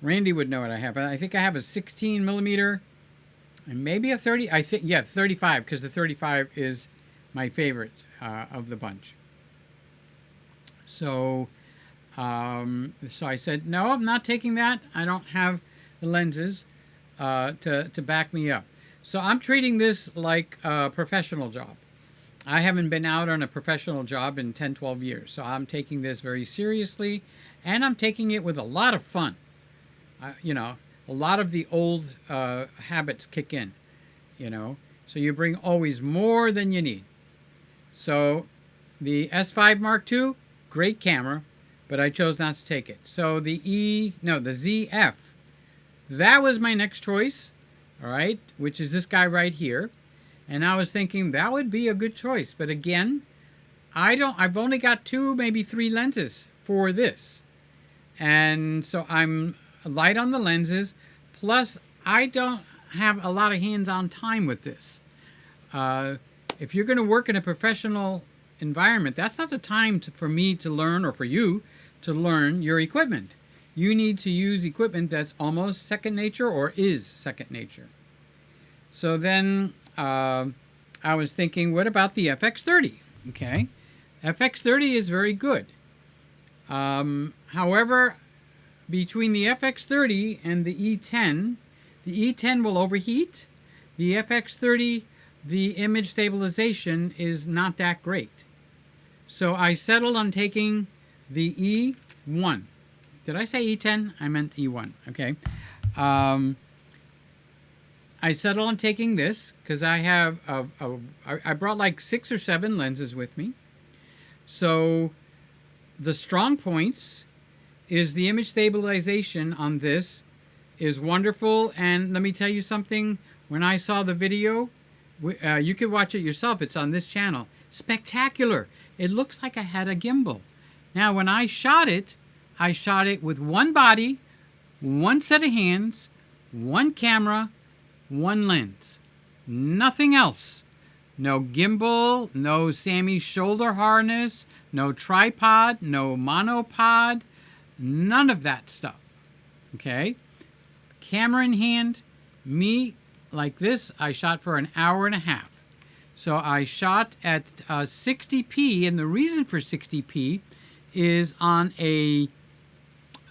Randy would know what I have. I think I have a 16 millimeter and maybe a 30. I think, yeah, 35, because the 35 is my favorite of the bunch. So, so I said, no, I'm not taking that. I don't have the lenses to back me up. So I'm treating this like a professional job. I haven't been out on a professional job in 10, 12 years. So I'm taking this very seriously, and I'm taking it with a lot of fun. You know, a lot of the old habits kick in, you know. So you bring always more than you need. So the S5 Mark II, great camera, but I chose not to take it. So the the ZF, that was my next choice, all right, which is this guy right here. And I was thinking that would be a good choice. But again, I've only got 2, maybe 3 lenses for this. And so I'm light on the lenses. Plus, I don't have a lot of hands-on time with this. If you're going to work in a professional environment, that's not the time for me to learn, or for you to learn your equipment. You need to use equipment that's almost second nature or is second nature. So then I was thinking, what about the FX30? Okay, FX30 is very good. However, between the FX30 and the E10 will overheat. The FX30, the image stabilization is not that great. So I settled on taking the E1. Did I say E10? I meant E1. Okay. I settled on taking this because I have I brought like 6 or 7 lenses with me. So the strong points is the image stabilization on this is wonderful. And let me tell you something. When I saw the video, you can watch it yourself. It's on this channel. Spectacular. It looks like I had a gimbal. Now, when I shot it with one body, one set of hands, one camera, one lens. Nothing else. No gimbal, no Sammy's shoulder harness, no tripod, no monopod, none of that stuff. Okay? Camera in hand, me like this, I shot for an hour and a half. So I shot at 60p, and the reason for 60p is on a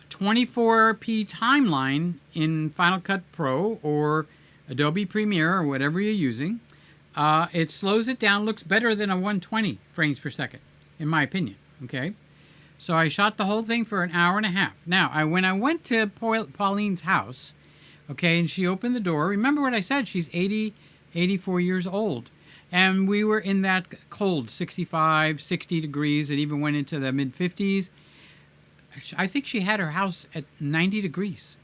24p timeline in Final Cut Pro or Adobe Premiere or whatever you're using. It slows it down, looks better than a 120 frames per second, in my opinion. Okay, so I shot the whole thing for an hour and a half. Now, when I went to Pauline's house, okay, and she opened the door, remember what I said, she's 84 years old. And we were in that cold, 65, 60 degrees. It even went into the mid-50s. I think she had her house at 90 degrees.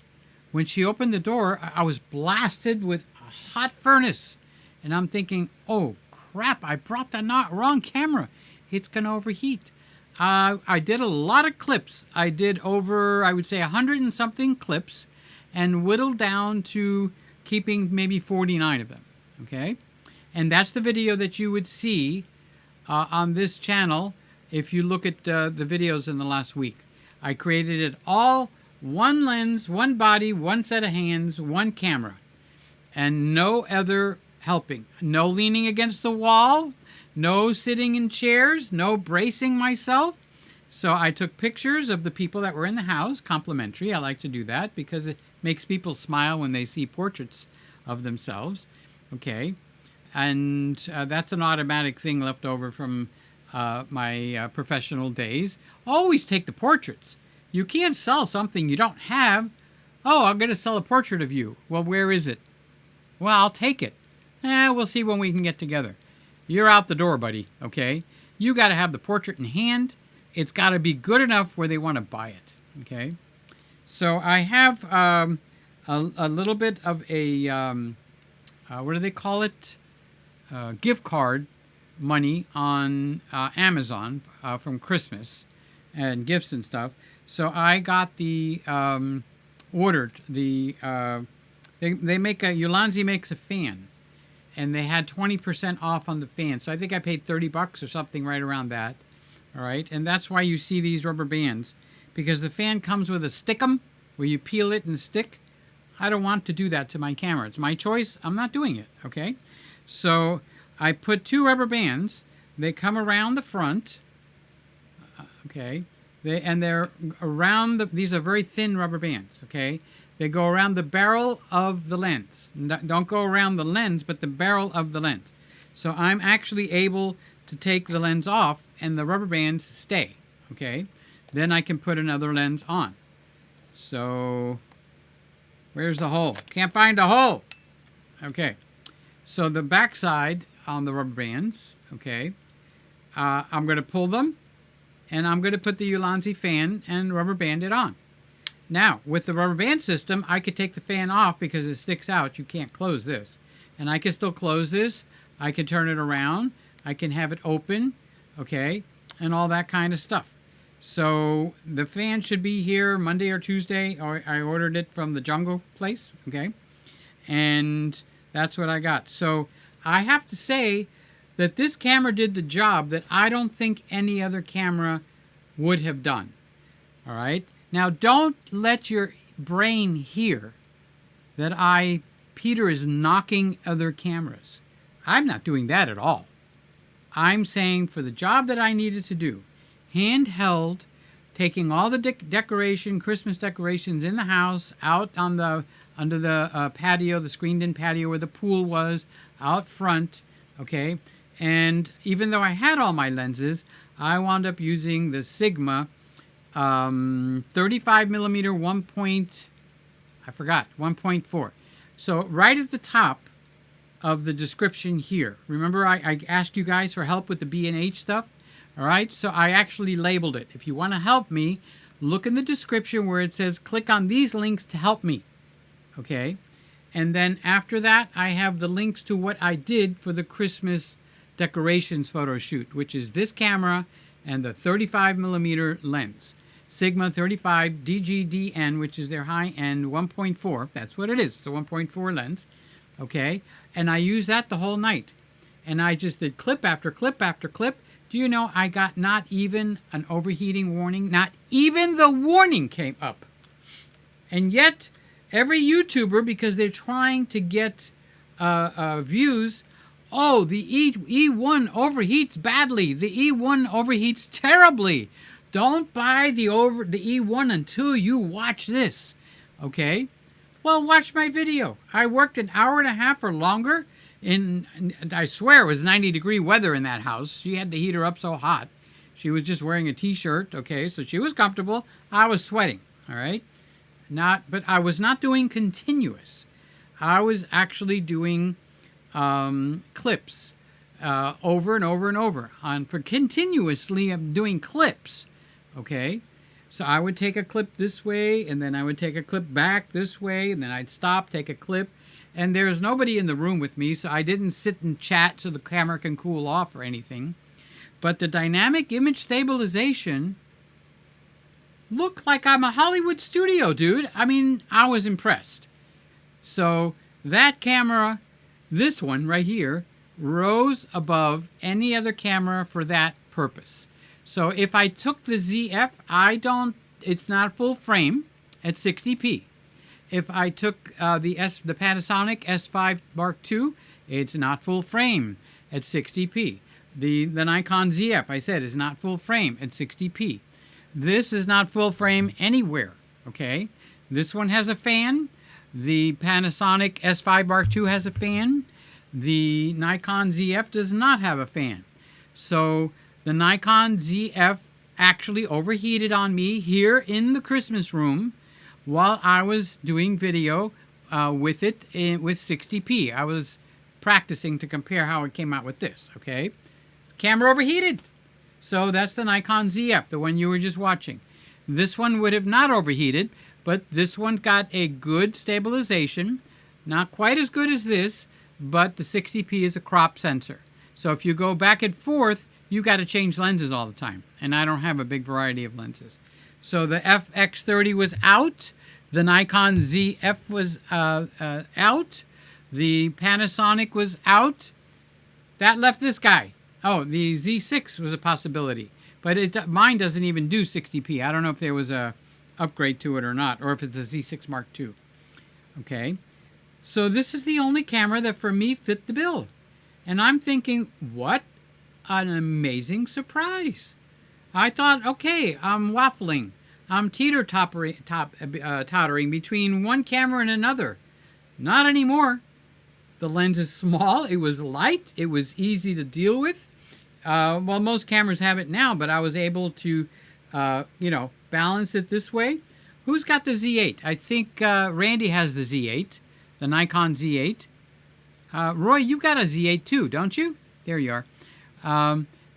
When she opened the door, I was blasted with a hot furnace. And I'm thinking, oh, crap, I brought the wrong camera. It's going to overheat. I did a lot of clips. I did over, I would say, 100 and something clips and whittled down to keeping maybe 49 of them. Okay? And that's the video that you would see on this channel if you look at the videos in the last week. I created it all one lens, one body, one set of hands, one camera, and no other helping. No leaning against the wall, no sitting in chairs, no bracing myself. So I took pictures of the people that were in the house, complimentary. I like to do that because it makes people smile when they see portraits of themselves. Okay. And that's an automatic thing left over from my professional days. Always take the portraits. You can't sell something you don't have. Oh, I'm going to sell a portrait of you. Well, where is it? Well, I'll take it. We'll see when we can get together. You're out the door, buddy, okay? You got to have the portrait in hand. It's got to be good enough where they want to buy it, okay? So I have a little bit of a, what do they call it? Gift card money on Amazon from Christmas and gifts and stuff. So I got the ordered the they make a Ulanzi makes a fan, and they had 20% off on the fan. So I think I paid $30 or something right around that. All right, and that's why you see these rubber bands, because the fan comes with a stickum where you peel it and stick. I don't want to do that to my camera. It's my choice. I'm not doing it. Okay. So I put 2 rubber bands. They come around the front. Okay. They're around these are very thin rubber bands. Okay. They go around the barrel of the lens. Don't go around the lens, but the barrel of the lens. So I'm actually able to take the lens off and the rubber bands stay. Okay. Then I can put another lens on. So where's the hole? Can't find a hole. Okay. So the back side on the rubber bands, okay, I'm going to pull them, and I'm going to put the Ulanzi fan and rubber band it on. Now, with the rubber band system, I could take the fan off because it sticks out. You can't close this. And I can still close this. I can turn it around. I can have it open, okay, and all that kind of stuff. So the fan should be here Monday or Tuesday. I ordered it from the Jungle place, okay, and that's what I got. So I have to say that this camera did the job that I don't think any other camera would have done. All right? Now, don't let your brain hear that Peter is knocking other cameras. I'm not doing that at all. I'm saying for the job that I needed to do, handheld, taking all the Christmas decorations in the house, out on under the patio, the screened-in patio where the pool was, out front, okay? And even though I had all my lenses, I wound up using the Sigma 35 millimeter 1.4. So right at the top of the description here, remember I asked you guys for help with the B&H stuff? All right, so I actually labeled it. If you want to help me, look in the description where it says click on these links to help me. Okay? And then after that, I have the links to what I did for the Christmas decorations photo shoot, which is this camera and the 35mm lens. Sigma 35 DGDN, which is their high-end 1.4. That's what it is. It's a 1.4 lens. Okay? And I used that the whole night. And I just did clip after clip after clip. Do you know I got not even an overheating warning? Not even the warning came up. And yet, every YouTuber, because they're trying to get views, oh, the E1 overheats badly. The E1 overheats terribly. Don't buy the E1 until you watch this. Okay? Well, watch my video. I worked an hour and a half or longer. I swear it was 90-degree weather in that house. She had the heater up so hot. She was just wearing a t-shirt. Okay, so she was comfortable. I was sweating. All right? But I was not doing continuous. I was actually doing clips over and over and over. For continuously, I'm doing clips. Okay? So I would take a clip this way, and then I would take a clip back this way, and then I'd stop, take a clip. And there's nobody in the room with me, so I didn't sit and chat so the camera can cool off or anything. But the dynamic image stabilization looked like I'm a Hollywood studio, dude. I mean, I was impressed. So that camera, this one right here, rose above any other camera for that purpose. So if I took the ZF, it's not full frame at 60p. If I took the Panasonic S5 Mark II, it's not full frame at 60p. The Nikon ZF, I said, is not full frame at 60p. This is not full frame anywhere, okay? This one has a fan. The Panasonic S5 Mark II has a fan. The Nikon ZF does not have a fan. So the Nikon ZF actually overheated on me here in the Christmas room while I was doing video with it with 60p. I was practicing to compare how it came out with this, okay? Camera overheated. So that's the Nikon ZF, the one you were just watching. This one would have not overheated, but this one got a good stabilization. Not quite as good as this, but the 60p is a crop sensor. So if you go back and forth, you got to change lenses all the time. And I don't have a big variety of lenses. So the FX30 was out. The Nikon ZF was out. The Panasonic was out. That left this guy. Oh, the Z6 was a possibility. But mine doesn't even do 60p. I don't know if there was a upgrade to it or not, or if it's a Z6 Mark II. Okay. So this is the only camera that for me fit the bill. And I'm thinking, what an amazing surprise. I thought, okay, I'm waffling. I'm tottering between one camera and another. Not anymore. The lens is small. It was light. It was easy to deal with. Well, most cameras have it now, but I was able to, balance it this way. Who's got the Z8? I think Randy has the Z8, the Nikon Z8. Roy, you got a Z8 too, don't you? There you are.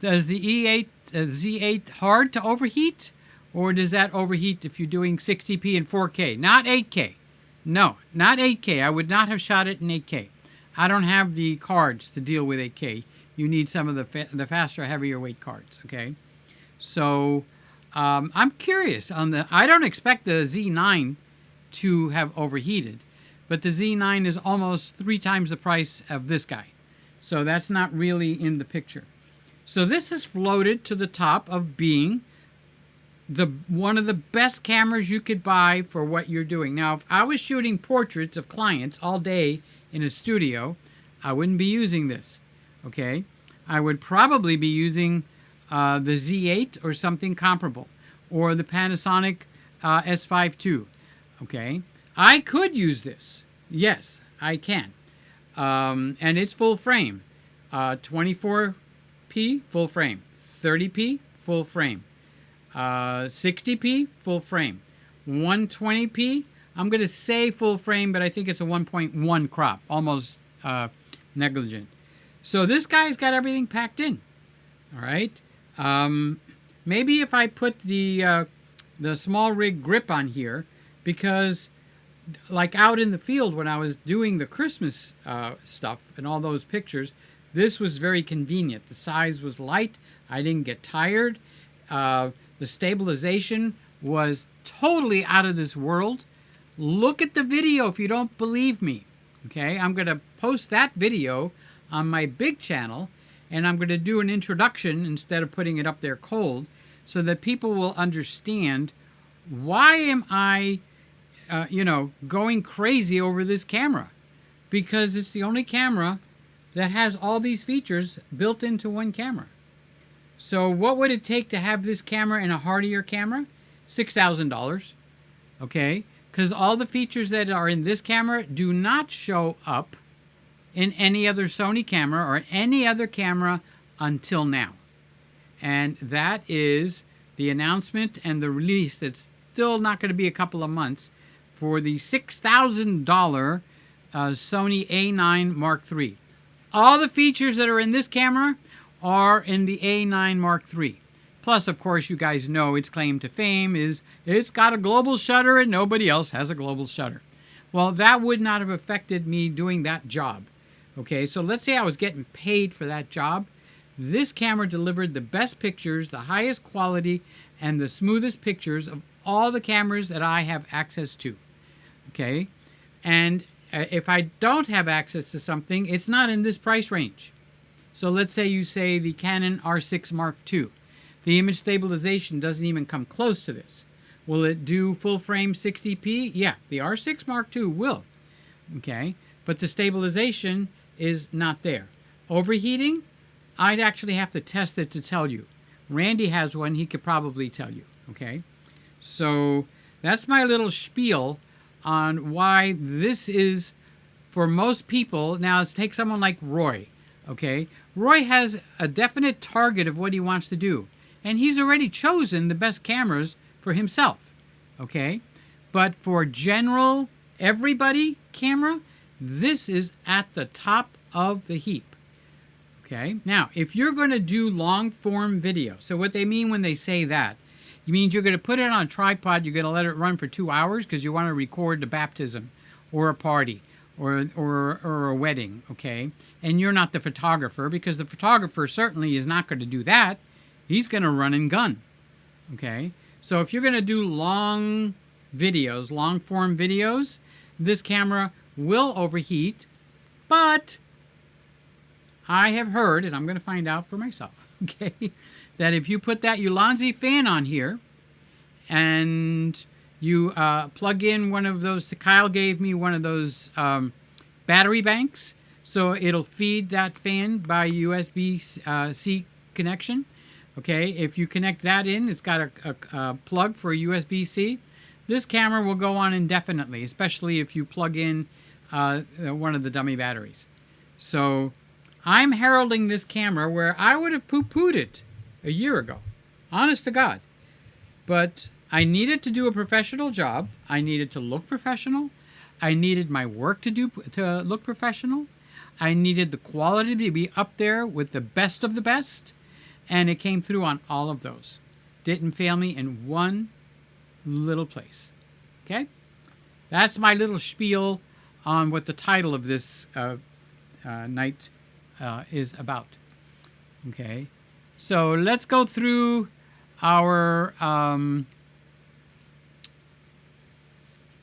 Does the Z8 hard to overheat? Or does that overheat if you're doing 60p and 4K? Not 8K. No, not 8K. I would not have shot it in 8K. I don't have the cards to deal with 8K. You need some of the faster, heavier weight cards, okay? So I'm curious on I don't expect the Z9 to have overheated, but the Z9 is almost 3 times the price of this guy. So that's not really in the picture. So this is floated to the top of being one of the best cameras you could buy for what you're doing. Now, if I was shooting portraits of clients all day in a studio, I wouldn't be using this, okay? I would probably be using the Z8 or something comparable, or the Panasonic S5 II, okay? I could use this. Yes, I can. And it's full frame. 24p, full frame. 30p, full frame. 60p, full frame. 120p, I'm going to say full frame, but I think it's a 1.1 crop, almost negligent. So this guy's got everything packed in. All right. Maybe if I put the the small rig grip on here because, like out in the field when I was doing the Christmas stuff and all those pictures, this was very convenient. The size was light. I didn't get tired. The stabilization was totally out of this world. Look at the video if you don't believe me. Okay, I'm going to post that video on my big channel, and I'm going to do an introduction instead of putting it up there cold so that people will understand why am I going crazy over this camera, because it's the only camera that has all these features built into one camera. So what would it take to have this camera in a hardier camera? $6,000. Okay, because all the features that are in this camera do not show up in any other Sony camera or any other camera until now. And that is the announcement and the release that's still not going to be a couple of months for the $6,000 Sony A9 Mark III. All the features that are in this camera are in the A9 Mark III. Plus, of course, you guys know its claim to fame is it's got a global shutter and nobody else has a global shutter. Well, that would not have affected me doing that job. Okay, so let's say I was getting paid for that job. This camera delivered the best pictures, the highest quality, and the smoothest pictures of all the cameras that I have access to. Okay, and if I don't have access to something, it's not in this price range. So let's say you say the Canon R6 Mark II. The image stabilization doesn't even come close to this. Will it do full frame 60p? Yeah, the R6 Mark II will. Okay, but the stabilization is not there. Overheating? I'd actually have to test it to tell you. Randy has one, he could probably tell you. Okay, so that's my little spiel on why this is, for most people, now let's take someone like Roy. Okay, Roy has a definite target of what he wants to do, and he's already chosen the best cameras for himself. Okay, but for general everybody camera, this is at the top of the heap. Okay, now if you're going to do long form video, so what they mean when they say that, it means you're going to put it on a tripod, you're going to let it run for 2 hours because you want to record the baptism or a party or a wedding, okay? And you're not the photographer, because the photographer certainly is not going to do that. He's going to run and gun, okay? So if you're going to do long videos, long form videos, this camera will overheat, but I have heard, and I'm going to find out for myself, okay, that if you put that Ulanzi fan on here and you plug in one of those, Kyle gave me one of those battery banks, so it'll feed that fan by USB-C connection. Okay, if you connect that in, it's got a plug for USB-C. This camera will go on indefinitely, especially if you plug in one of the dummy batteries. So I'm heralding this camera where I would have poo-pooed it a year ago, honest to God. But I needed to do a professional job. I needed to look professional. I needed my work to look professional. I needed the quality to be up there with the best of the best. And it came through on all of those. Didn't fail me in one little place. Okay? That's my little spiel on what the title of this night is about. Okay? So let's go through our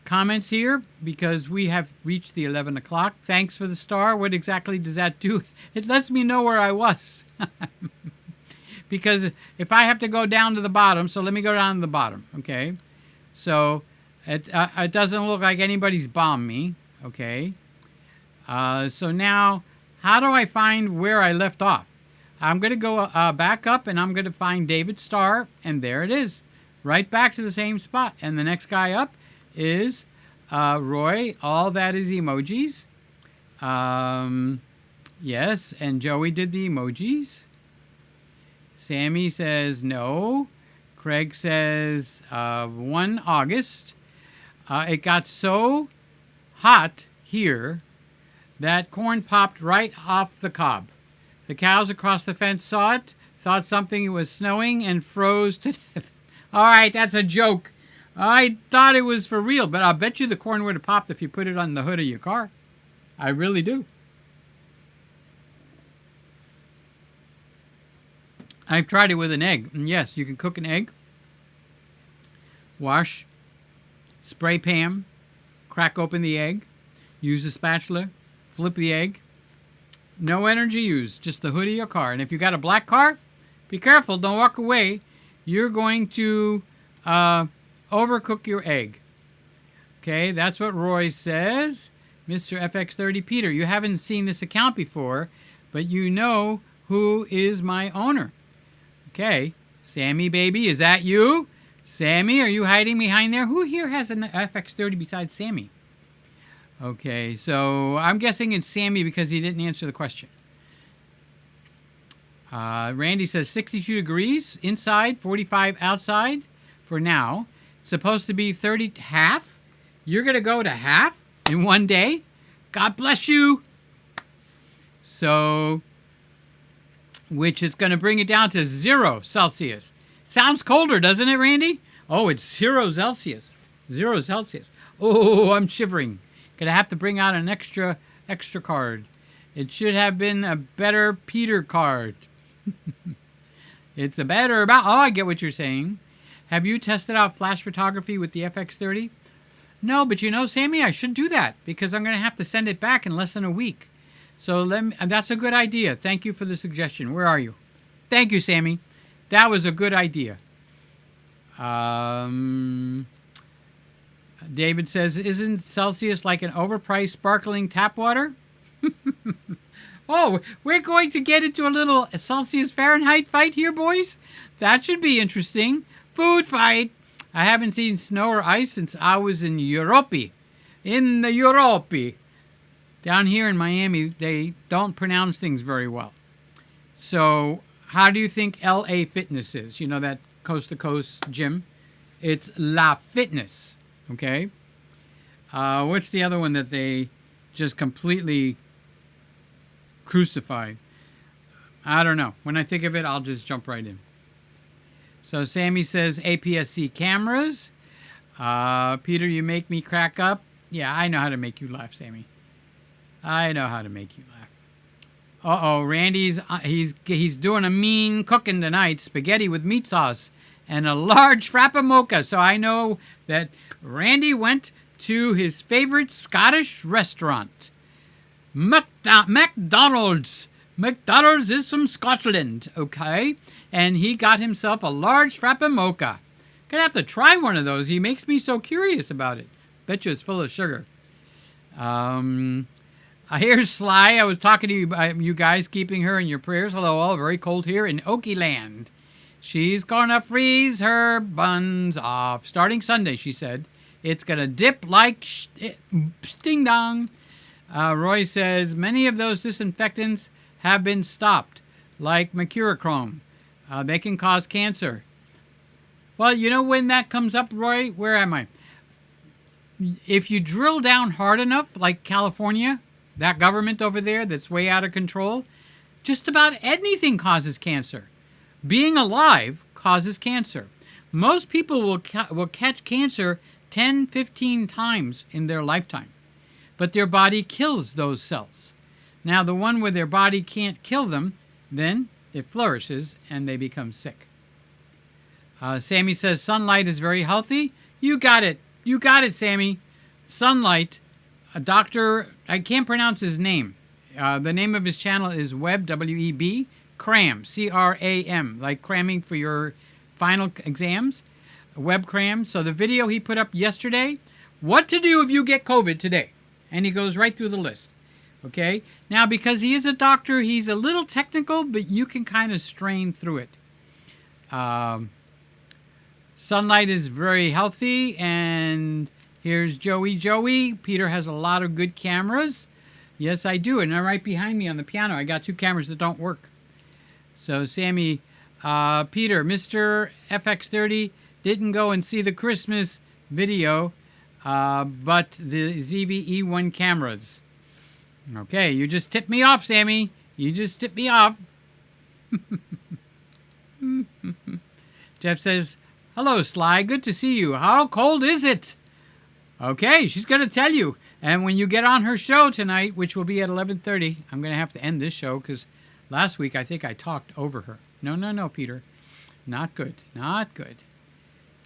comments here, because we have reached the 11 o'clock. Thanks for the star. What exactly does that do? It lets me know where I was. Because if I have to go down to the bottom, so let me go down to the bottom, okay? So it doesn't look like anybody's bombed me, okay? So now, how do I find where I left off? I'm going to go back up, and I'm going to find David Starr, and there it is. Right back to the same spot. And the next guy up is Roy. All that is emojis. Yes, and Joey did the emojis. Sammy says no. Craig says 1 August. It got so hot here that corn popped right off the cob. The cows across the fence saw it, thought something was snowing, and froze to death. All right, that's a joke. I thought it was for real, but I'll bet you the corn would have popped if you put it on the hood of your car. I really do. I've tried it with an egg. And yes, you can cook an egg, wash, spray pan, crack open the egg, use a spatula, flip the egg. No energy used, just the hood of your car. And if you got a black car, be careful, don't walk away. You're going to overcook your egg. Okay, that's what Roy says. Mr. FX30 Peter, you haven't seen this account before, but you know who is my owner. Okay, Sammy baby, is that you? Sammy, are you hiding behind there? Who here has an FX30 besides Sammy? Okay, so I'm guessing it's Sammy because he didn't answer the question. Randy says 62 degrees inside, 45 outside for now. It's supposed to be 30 half. You're going to go to half in one day? God bless you. So, which is going to bring it down to 0 Celsius. Sounds colder, doesn't it, Randy? Oh, it's 0 Celsius. 0 Celsius. Oh, I'm shivering. Gonna have to bring out an extra card. It should have been a better Peter card. It's a better about. Oh, I get what you're saying. Have you tested out flash photography with the FX30? No, but you know, Sammy, I should do that because I'm gonna have to send it back in less than a week. So that's a good idea. Thank you for the suggestion. Where are you? Thank you, Sammy. That was a good idea. David says, isn't Celsius like an overpriced sparkling tap water? Oh, we're going to get into a little Celsius Fahrenheit fight here, boys? That should be interesting. Food fight. I haven't seen snow or ice since I was in Europe. In the Europe. Down here in Miami, they don't pronounce things very well. So, how do you think LA Fitness is? You know that coast-to-coast gym? It's La Fitness. Okay. What's the other one that they just completely crucified? I don't know. When I think of it, I'll just jump right in. So Sammy says APS-C cameras. Peter, you make me crack up. Yeah, I know how to make you laugh, Sammy. I know how to make you laugh. Uh-oh, Randy's he's doing a mean cooking tonight. Spaghetti with meat sauce and a large frappa mocha. So I know that Randy went to his favorite Scottish restaurant, McDonald's. McDonald's is from Scotland, okay? And he got himself a large frappa mocha. Gonna have to try one of those. He makes me so curious about it. Bet you it's full of sugar. Here's Sly. I was talking to you guys, keeping her in your prayers. Hello, all. Very cold here in Okie Land. She's gonna freeze her buns off. Starting Sunday, she said. It's gonna dip like ding dong. Roy says, many of those disinfectants have been stopped, like mercurochrome. They can cause cancer. Well, you know when that comes up, Roy? Where am I? If you drill down hard enough, like California, that government over there that's way out of control, just about anything causes cancer. Being alive causes cancer. Most people will catch cancer 10, 15 times in their lifetime. But their body kills those cells. Now, the one where their body can't kill them, then it flourishes and they become sick. Sammy says sunlight is very healthy. You got it. You got it, Sammy. Sunlight. A doctor, I can't pronounce his name. The name of his channel is Web, W-E-B, Cram, C-R-A-M, like cramming for your final exams. Web Cram. So the video he put up yesterday, what to do if you get COVID today. And he goes right through the list. Okay? Now, because he is a doctor, he's a little technical, but you can kind of strain through it. Sunlight is very healthy, and here's Joey. Joey, Peter has a lot of good cameras. Yes, I do. And they're right behind me on the piano. I got 2 cameras that don't work. So, Sammy, Peter, Mr. FX30 didn't go and see the Christmas video, but the ZV-E1 cameras. Okay, you just tipped me off, Sammy. You just tipped me off. Jeff says, Hello, Sly. Good to see you. How cold is it? Okay, she's going to tell you. And when you get on her show tonight, which will be at 11:30, I'm going to have to end this show because last week I think I talked over her. No, Peter. Not good. Not good.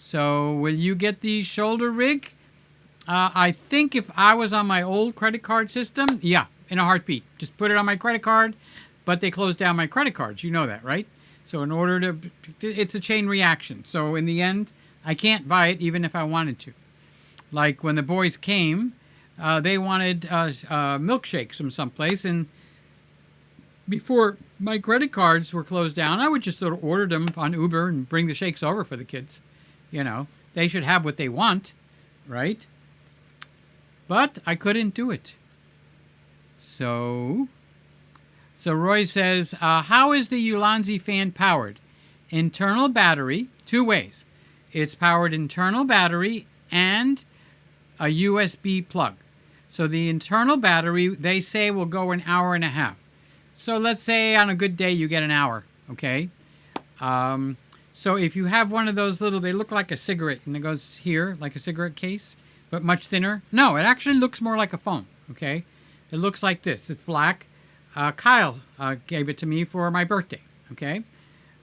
So will you get the shoulder rig? I think if I was on my old credit card system, yeah, in a heartbeat. Just put it on my credit card, but they closed down my credit cards. You know that, right? So in order to, it's a chain reaction. So in the end, I can't buy it even if I wanted to. Like when the boys came, they wanted milkshakes from someplace, and before my credit cards were closed down, I would just sort of order them on Uber and bring the shakes over for the kids. You know, they should have what they want, right? But I couldn't do it. So Roy says, how is the Ulanzi fan powered? Internal battery, 2 ways. It's powered internal battery and a USB plug. So the internal battery, they say, will go an hour and a half. So let's say on a good day you get an hour, okay? So if you have one of those little, they look like a cigarette, and it goes here, like a cigarette case, but much thinner. No, it actually looks more like a phone, okay? It looks like this. It's black. Kyle gave it to me for my birthday, okay?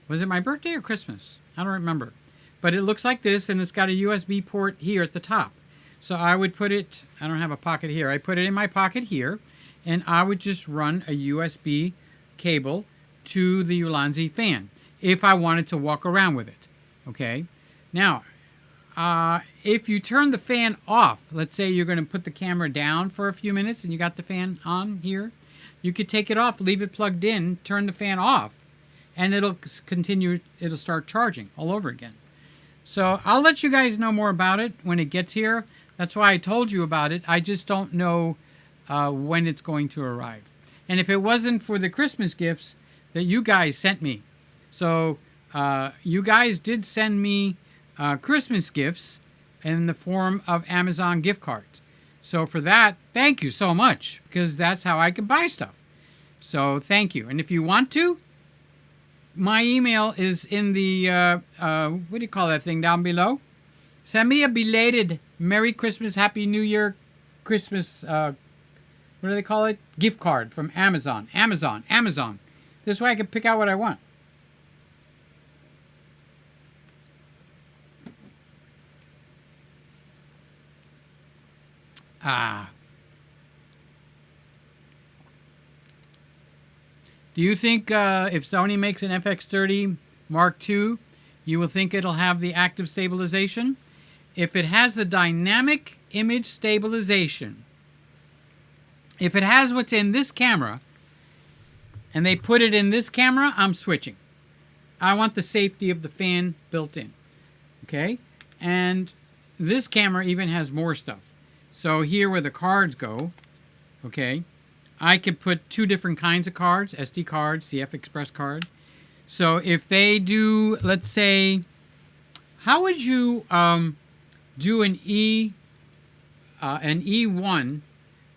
Was it my birthday or Christmas? I don't remember. But it looks like this, and it's got a USB port here at the top. So I would put it, I don't have a pocket here. I put it in my pocket here, and I would just run a USB cable to the Ulanzi fan if I wanted to walk around with it, okay? Now, if you turn the fan off, let's say you're going to put the camera down for a few minutes and you got the fan on here, you could take it off, leave it plugged in, turn the fan off, and it'll continue, it'll start charging all over again. So I'll let you guys know more about it when it gets here. That's why I told you about it. I just don't know when it's going to arrive. And if it wasn't for the Christmas gifts that you guys sent me. So you guys did send me Christmas gifts in the form of Amazon gift cards. So for that, thank you so much, because that's how I can buy stuff. So thank you. And if you want to, my email is in the, what do you call that thing down below? Send me a belated Merry Christmas, Happy New Year, Christmas, what do they call it? Gift card from Amazon. Amazon. This way I can pick out what I want. Do you think if Sony makes an FX30 Mark II, you will think it'll have the active stabilization? If it has the dynamic image stabilization, if it has what's in this camera, and they put it in this camera, I'm switching. I want the safety of the fan built in. Okay? And this camera even has more stuff. So here where the cards go, okay, I could put 2 different kinds of cards, SD card, CF Express card. So if they do, let's say, how would you do an E1,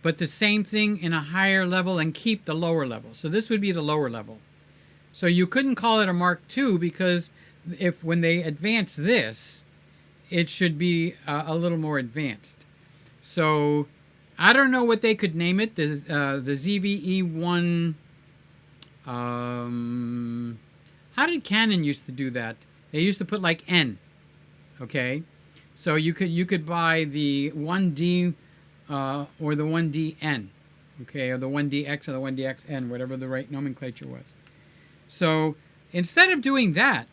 but the same thing in a higher level and keep the lower level? So this would be the lower level. So you couldn't call it a Mark II because if when they advance this, it should be a little more advanced. So I don't know what they could name it. The ZV-E1. How did Canon used to do that? They used to put like N. Okay, so you could buy the 1D or the 1DN. Okay, or the 1DX or the 1DXN, whatever the right nomenclature was. So instead of doing that,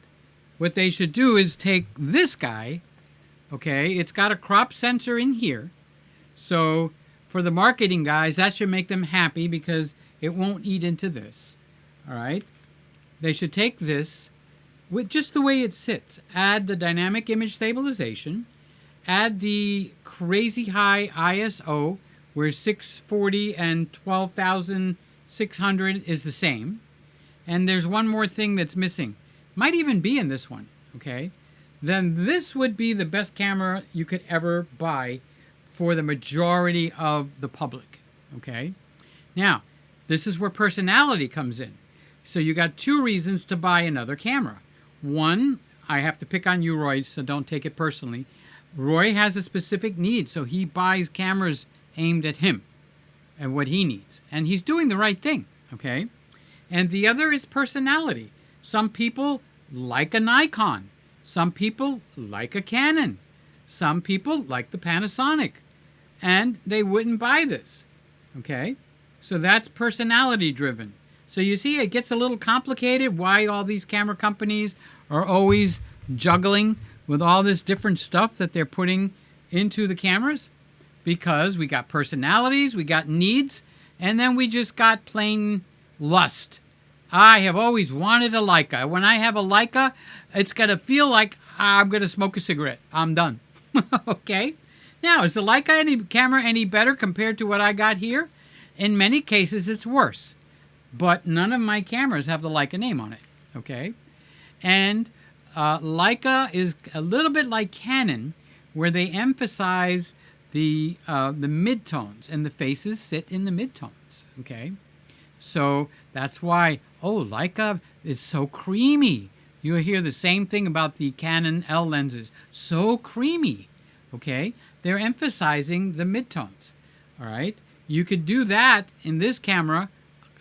what they should do is take this guy. Okay, it's got a crop sensor in here. So for the marketing guys, that should make them happy because it won't eat into this. All right. They should take this with just the way it sits. Add the dynamic image stabilization. Add the crazy high ISO where 640 and 12,600 is the same. And there's one more thing that's missing. Might even be in this one. Okay. Then this would be the best camera you could ever buy for the majority of the public, okay? Now, this is where personality comes in. So you got 2 reasons to buy another camera. One, I have to pick on you, Roy, so don't take it personally. Roy has a specific need, so he buys cameras aimed at him and what he needs. And he's doing the right thing, okay? And the other is personality. Some people like a Nikon. Some people like a Canon. Some people like the Panasonic. And they wouldn't buy this, okay? So that's personality driven. So you see, it gets a little complicated why all these camera companies are always juggling with all this different stuff that they're putting into the cameras. Because we got personalities, we got needs, and then we just got plain lust. I have always wanted a Leica. When I have a Leica, it's going to feel like I'm going to smoke a cigarette. I'm done. Okay? Now, is the Leica camera any better compared to what I got here? In many cases, it's worse. But none of my cameras have the Leica name on it. Okay? And Leica is a little bit like Canon, where they emphasize the midtones, and the faces sit in the midtones. Okay? So that's why, Leica is so creamy. You'll hear the same thing about the Canon L lenses. So creamy. Okay? They're emphasizing the midtones. All right? You could do that in this camera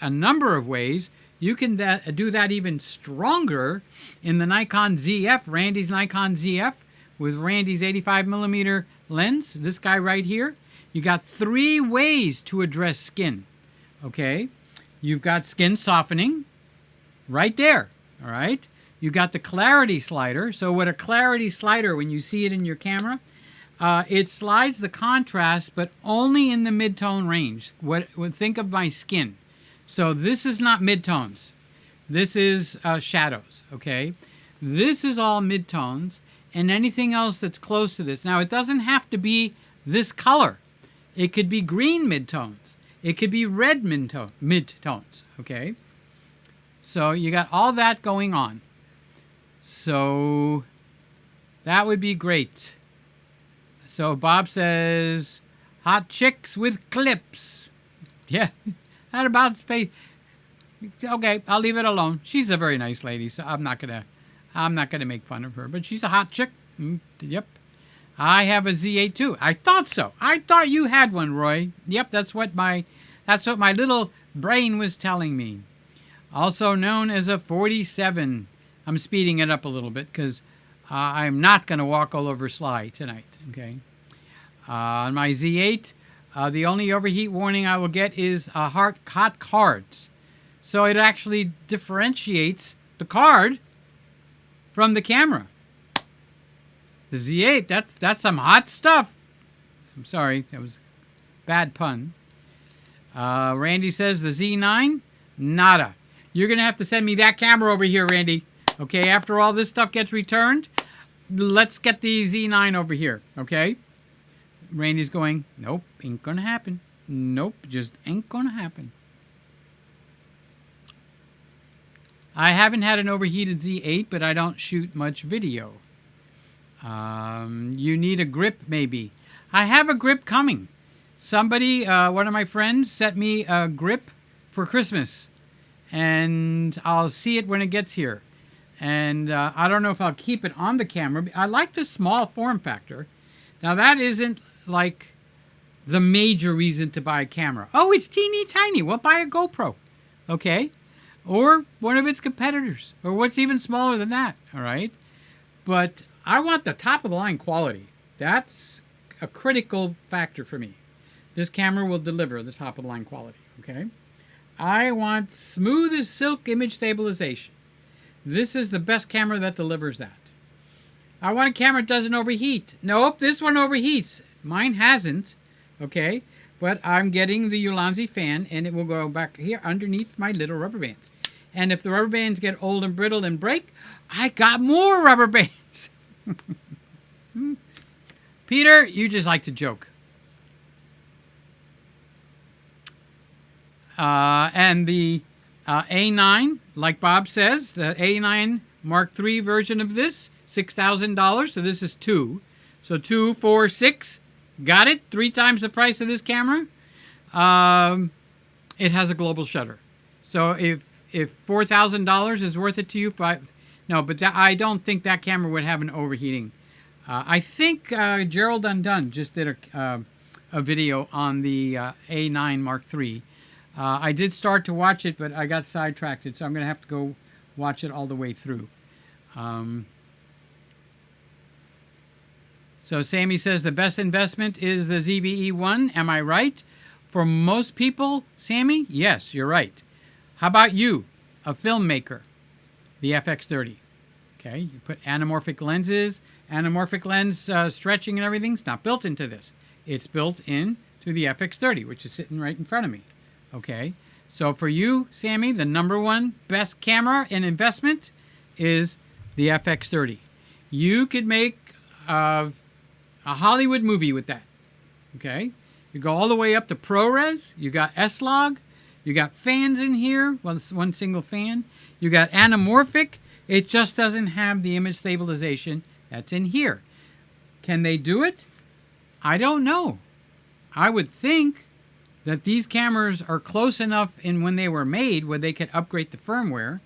a number of ways. You can do that even stronger in the Nikon ZF, Randy's Nikon ZF, with Randy's 85mm lens, this guy right here. You got 3 ways to address skin. Okay? You've got skin softening right there. All right? You got the clarity slider. So with a clarity slider, when you see it in your camera, it slides the contrast, but only in the mid-tone range. Think of my skin. So this is not mid-tones. This is shadows, okay? This is all mid-tones, and anything else that's close to this. Now, it doesn't have to be this color. It could be green mid-tones. It could be red mid-tones, okay? So you got all that going on. So that would be great. So Bob says, hot chicks with clips. Yeah, that about space. Okay, I'll leave it alone. She's a very nice lady, so I'm not gonna make fun of her. But she's a hot chick. Yep. I have a Z8 too. I thought so. I thought you had one, Roy. Yep, that's what my little brain was telling me. Also known as a 47. I'm speeding it up a little bit because I'm not going to walk all over Sly tonight. Okay. On my Z8, the only overheat warning I will get is hot cards. So it actually differentiates the card from the camera. The Z8, that's some hot stuff. I'm sorry, that was a bad pun. Randy says the Z9, nada. You're going to have to send me that camera over here, Randy. Okay, after all this stuff gets returned, let's get the Z9 over here, okay? Randy's going, nope, ain't going to happen. Nope, just ain't going to happen. I haven't had an overheated Z8, but I don't shoot much video. You need a grip, maybe. I have a grip coming. Somebody, one of my friends, sent me a grip for Christmas. And I'll see it when it gets here. And I don't know if I'll keep it on the camera. I like the small form factor. Now, that isn't like the major reason to buy a camera. Oh, it's teeny tiny. Well, buy a GoPro. Okay? Or one of its competitors. Or what's even smaller than that. All right? But I want the top-of-the-line quality. That's a critical factor for me. This camera will deliver the top-of-the-line quality. Okay? I want smooth as silk image stabilization. This is the best camera that delivers that. I want a camera that doesn't overheat. Nope, this one overheats. Mine hasn't, okay? But I'm getting the Ulanzi fan, and it will go back here underneath my little rubber bands. And if the rubber bands get old and brittle and break, I got more rubber bands. Peter, you just like to joke. And the A9, like Bob says, the A9 Mark III version of this, $6,000. So this is 2. So 2, 4, 6. Got it? 3 times the price of this camera. It has a global shutter. So if $4,000 is worth it to you, No, but I don't think that camera would have an overheating. I think Gerald Undone just did a video on the A9 Mark III. I did start to watch it, but I got sidetracked, so I'm going to have to go watch it all the way through. So Sammy says the best investment is the ZV-E1. Am I right? For most people, Sammy, yes, you're right. How about you, a filmmaker? The FX30. Okay, you put anamorphic lenses, anamorphic lens stretching and everything's not built into this. It's built into the FX30, which is sitting right in front of me. Okay, so for you, Sammy, the number one best camera and investment is the FX30. You could make a Hollywood movie with that. Okay, you go all the way up to ProRes. You got S-Log. You got fans in here. Well, it's one single fan. You got anamorphic. It just doesn't have the image stabilization that's in here. Can they do it? I don't know. I would think that these cameras are close enough in when they were made where they could upgrade the firmware,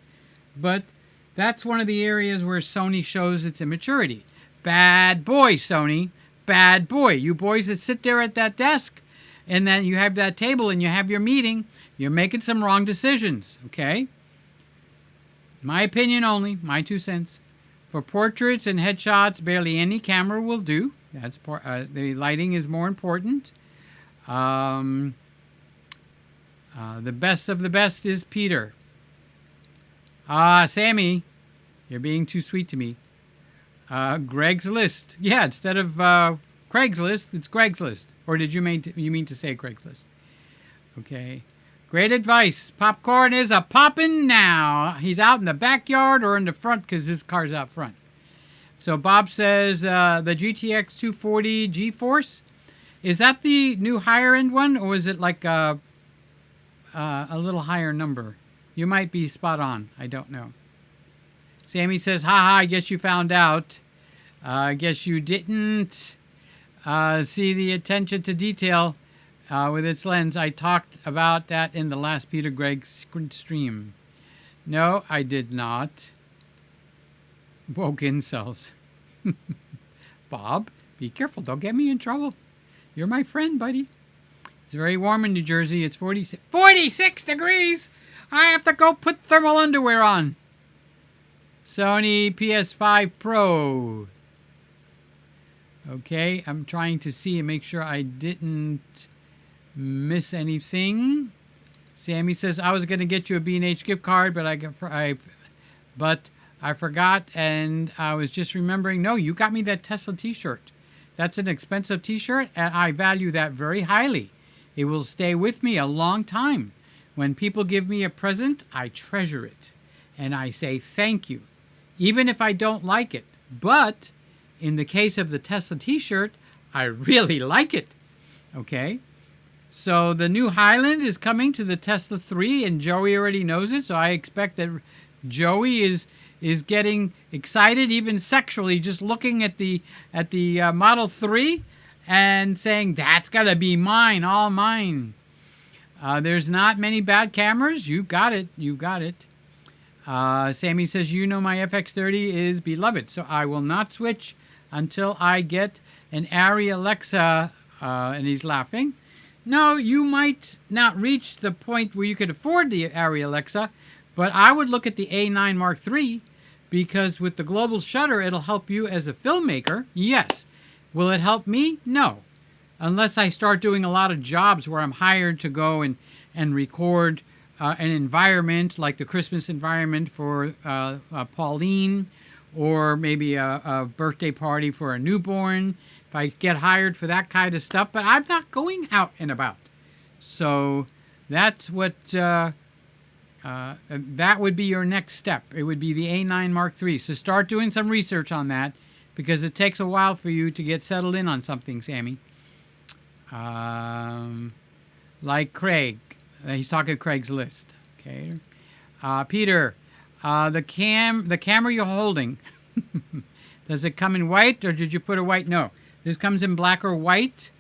but that's one of the areas where Sony shows its immaturity. Bad boy, Sony. Bad boy. You boys that sit there at that desk and then you have that table and you have your meeting, you're making some wrong decisions, okay? My opinion only, my 2 cents. For portraits and headshots, barely any camera will do. That's the lighting is more important. The best of the best is Peter. Sammy, you're being too sweet to me. Greg's List. Yeah, instead of Craigslist, it's Greg's List. Or did you mean to say Craigslist? Okay. Great advice. Popcorn is a poppin' now. He's out in the backyard or in the front because his car's out front. So Bob says the GTX 240 GeForce. Is that the new higher end one, or is it like a little higher number? You might be spot on. I don't know. Sammy says, haha, I guess you found out. I guess you didn't see the attention to detail with its lens. I talked about that in the last Peter Gregg stream. No, I did not. Woke incels. Bob, be careful. Don't get me in trouble. You're my friend, buddy. It's very warm in New Jersey. It's 46 degrees. I have to go put thermal underwear on. Sony PS5 Pro. Okay, I'm trying to see and make sure I didn't miss anything. Sammy says I was going to get you a B&H gift card, but I forgot, and I was just remembering. No, you got me that Tesla T-shirt. That's an expensive T-shirt, and I value that very highly. It will stay with me a long time. When people give me a present, I treasure it, and I say thank you, even if I don't like it. But in the case of the Tesla T-shirt, I really like it. Okay? So the new Highland is coming to the Tesla 3, and Joey already knows it, so I expect that Joey is getting excited, even sexually, just looking at the Model 3 and saying, that's got to be mine, all mine. There's not many bad cameras. You got it. You got it. Sammy says, you know my FX30 is beloved, so I will not switch until I get an Arri Alexa, and he's laughing. No, you might not reach the point where you could afford the Arri Alexa, but I would look at the A9 Mark III, because with the global shutter, it'll help you as a filmmaker. Yes. Will it help me? No. Unless I start doing a lot of jobs where I'm hired to go and record an environment like the Christmas environment for Pauline, or maybe a birthday party for a newborn. If I get hired for that kind of stuff, but I'm not going out and about. So that's what, that would be your next step. It would be the A9 Mark III. So start doing some research on that, because it takes a while for you to get settled in on something, Sammy. Like Craig. He's talking Craig's List. Okay. Peter, the camera you're holding, does it come in white, or did you put a white? No. This comes in black or white,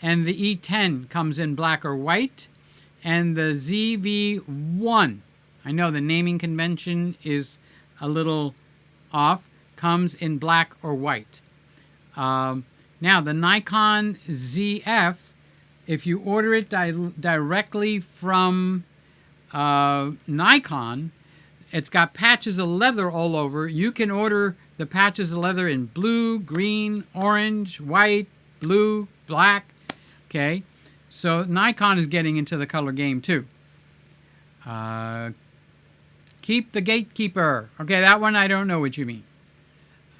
and the E10 comes in black or white, and the ZV-E1. I know the naming convention is a little off comes in black or white. Now, the Nikon ZF, if you order it directly from Nikon, it's got patches of leather all over. You can order the patches of leather in blue, green, orange, white, blue, black. Okay, so Nikon is getting into the color game too. Keep the gatekeeper. Okay, that one I don't know what you mean.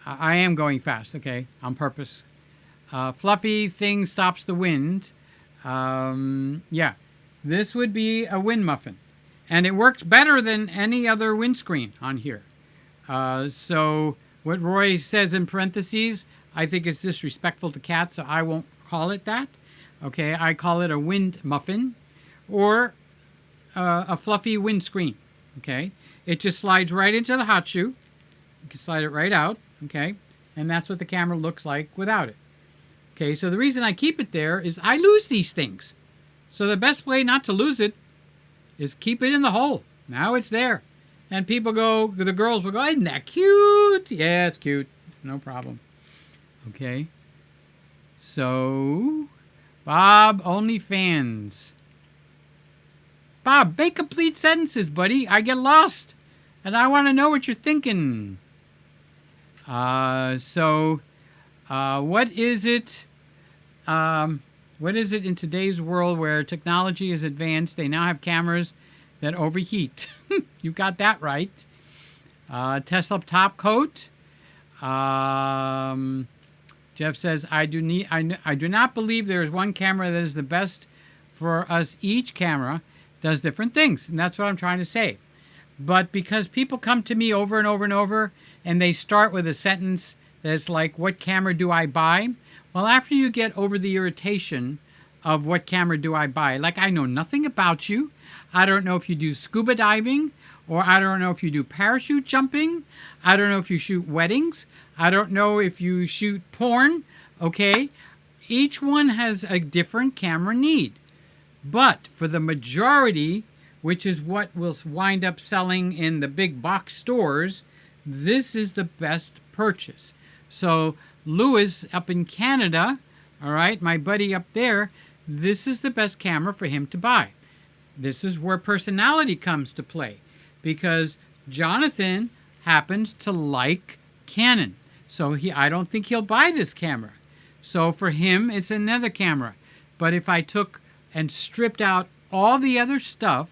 I am going fast, okay, on purpose. Fluffy thing stops the wind. Yeah, this would be a wind muffin. And it works better than any other windscreen on here. So what Roy says in parentheses, I think is disrespectful to cats, so I won't call it that. Okay, I call it a wind muffin or a fluffy windscreen. Okay, it just slides right into the hot shoe. You can slide it right out. Okay, and that's what the camera looks like without it. Okay, so the reason I keep it there is I lose these things. So the best way not to lose it is keep it in the hole. Now it's there. And people go, the girls will go, isn't that cute? Yeah, it's cute. No problem. Okay. So, Bob, OnlyFans. Bob, make complete sentences, buddy. I get lost. And I want to know what you're thinking. What is it? What is it in today's world where technology is advanced? They now have cameras that overheat. You got that right. Tesla top coat. Jeff says, I do not believe there is one camera that is the best for us. Each camera does different things, and that's what I'm trying to say. But because people come to me over and over and over, and they start with a sentence that's like, what camera do I buy? Well, after you get over the irritation of what camera do I buy, like I know nothing about you. I don't know if you do scuba diving, or I don't know if you do parachute jumping. I don't know if you shoot weddings. I don't know if you shoot porn. Okay? Each one has a different camera need. But for the majority, which is what will wind up selling in the big box stores, this is the best purchase. So Lewis up in Canada, all right, my buddy up there, this is the best camera for him to buy. This is where personality comes to play, because Jonathan happens to like Canon. So I don't think he'll buy this camera. So for him, it's another camera. But if I took and stripped out all the other stuff,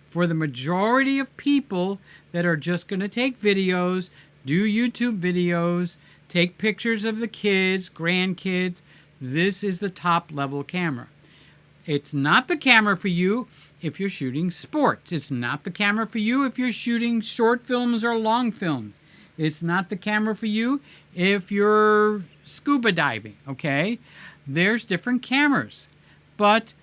for the majority of people that are just going to take videos, do YouTube videos, take pictures of the kids, grandkids, this is the top level camera. It's not the camera for you if you're shooting sports. It's not the camera for you if you're shooting short films or long films. It's not the camera for you if you're scuba diving, okay? There's different cameras. But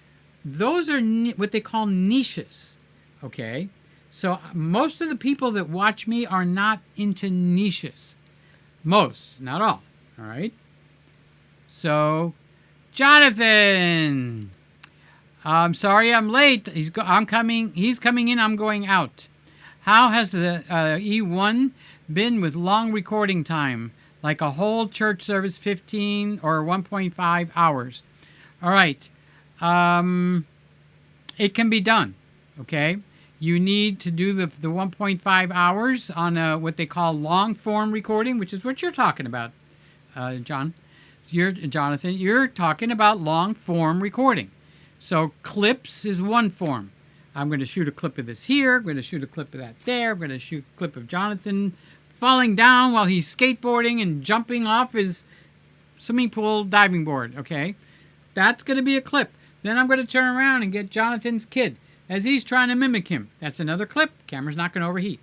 those are what they call niches, okay? So most of the people that watch me are not into niches. Most, not all right? So, Jonathan, I'm sorry I'm late. He's coming in, I'm going out. How has the E1 been with long recording time? Like a whole church service, 15 or 1.5 hours. All right. It can be done, okay? You need to do the 1.5 hours on what they call long form recording, which is what you're talking about, Jonathan. You're talking about long form recording. So clips is one form. I'm going to shoot a clip of this here. I'm going to shoot a clip of that there. I'm going to shoot a clip of Jonathan falling down while he's skateboarding and jumping off his swimming pool diving board, okay? That's going to be a clip. Then I'm going to turn around and get Jonathan's kid as he's trying to mimic him. That's another clip. Camera's not going to overheat.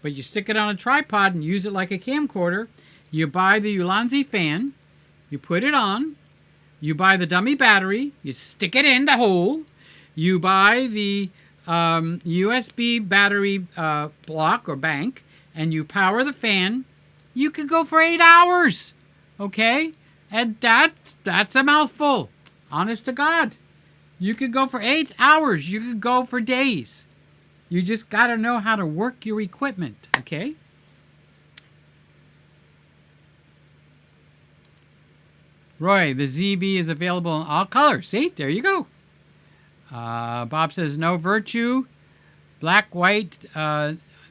But you stick it on a tripod and use it like a camcorder. You buy the Ulanzi fan. You put it on. You buy the dummy battery. You stick it in the hole. You buy the USB battery block or bank. And you power the fan. You could go for 8 hours. Okay? And that's a mouthful. Honest to God. You could go for 8 hours. You could go for days. You just got to know how to work your equipment, okay? Roy, the ZB is available in all colors. See, there you go. Bob says no virtue. Black, white.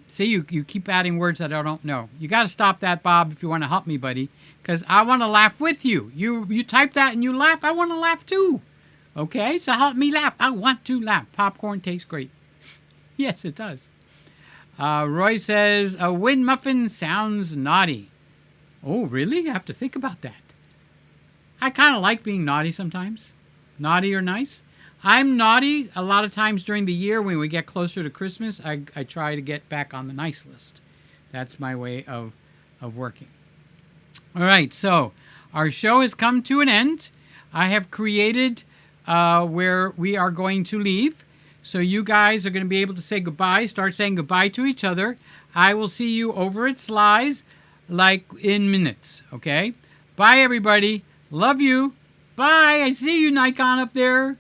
See, you keep adding words that I don't know. You got to stop that, Bob, if you want to help me, buddy. Because I want to laugh with you. You type that and you laugh. I want to laugh too. Okay, so help me laugh. I want to laugh. Popcorn tastes great. Yes, it does. Roy says, a wind muffin sounds naughty. Oh, really? I have to think about that. I kind of like being naughty sometimes. Naughty or nice. I'm naughty a lot of times during the year. When we get closer to Christmas, I try to get back on the nice list. That's my way of working. All right, so our show has come to an end. I have created where we are going to leave. So you guys are going to be able to say goodbye, start saying goodbye to each other. I will see you over at Sly's like in minutes, okay? Bye, everybody. Love you. Bye. I see you, Nikon, up there.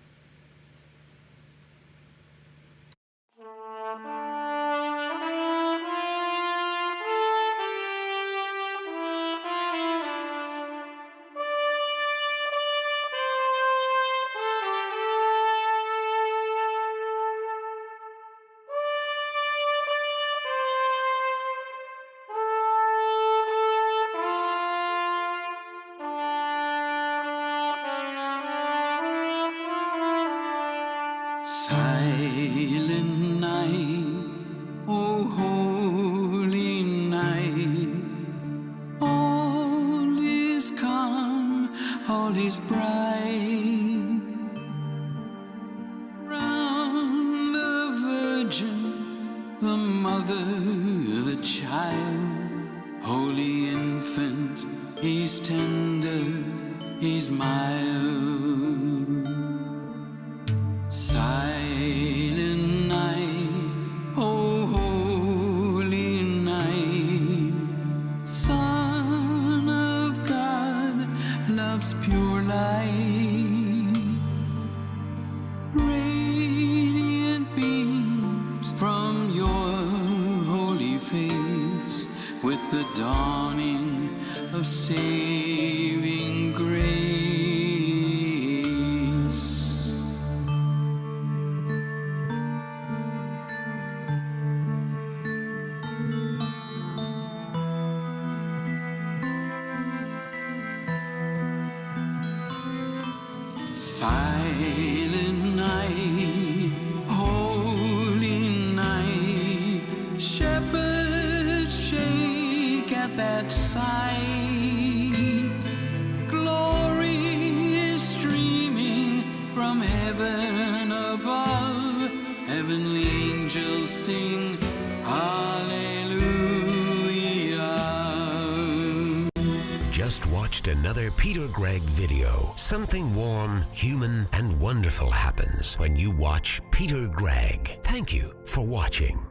Silent night, oh holy night, all is calm, all is bright. Round the Virgin, the Mother, the Child, holy infant, he's tender, he's mild. Silent night, oh holy night, Son of God, love's pure light, radiant beams from your holy face, with the dawning of saving grace. Silent night, holy night, shepherds shake at that sight. Glory is streaming from heaven above. Heavenly angels sing hallelujah. Just watched another Peter Gregg video. Something warm, human, and wonderful happens when you watch Peter Gregg. Thank you for watching.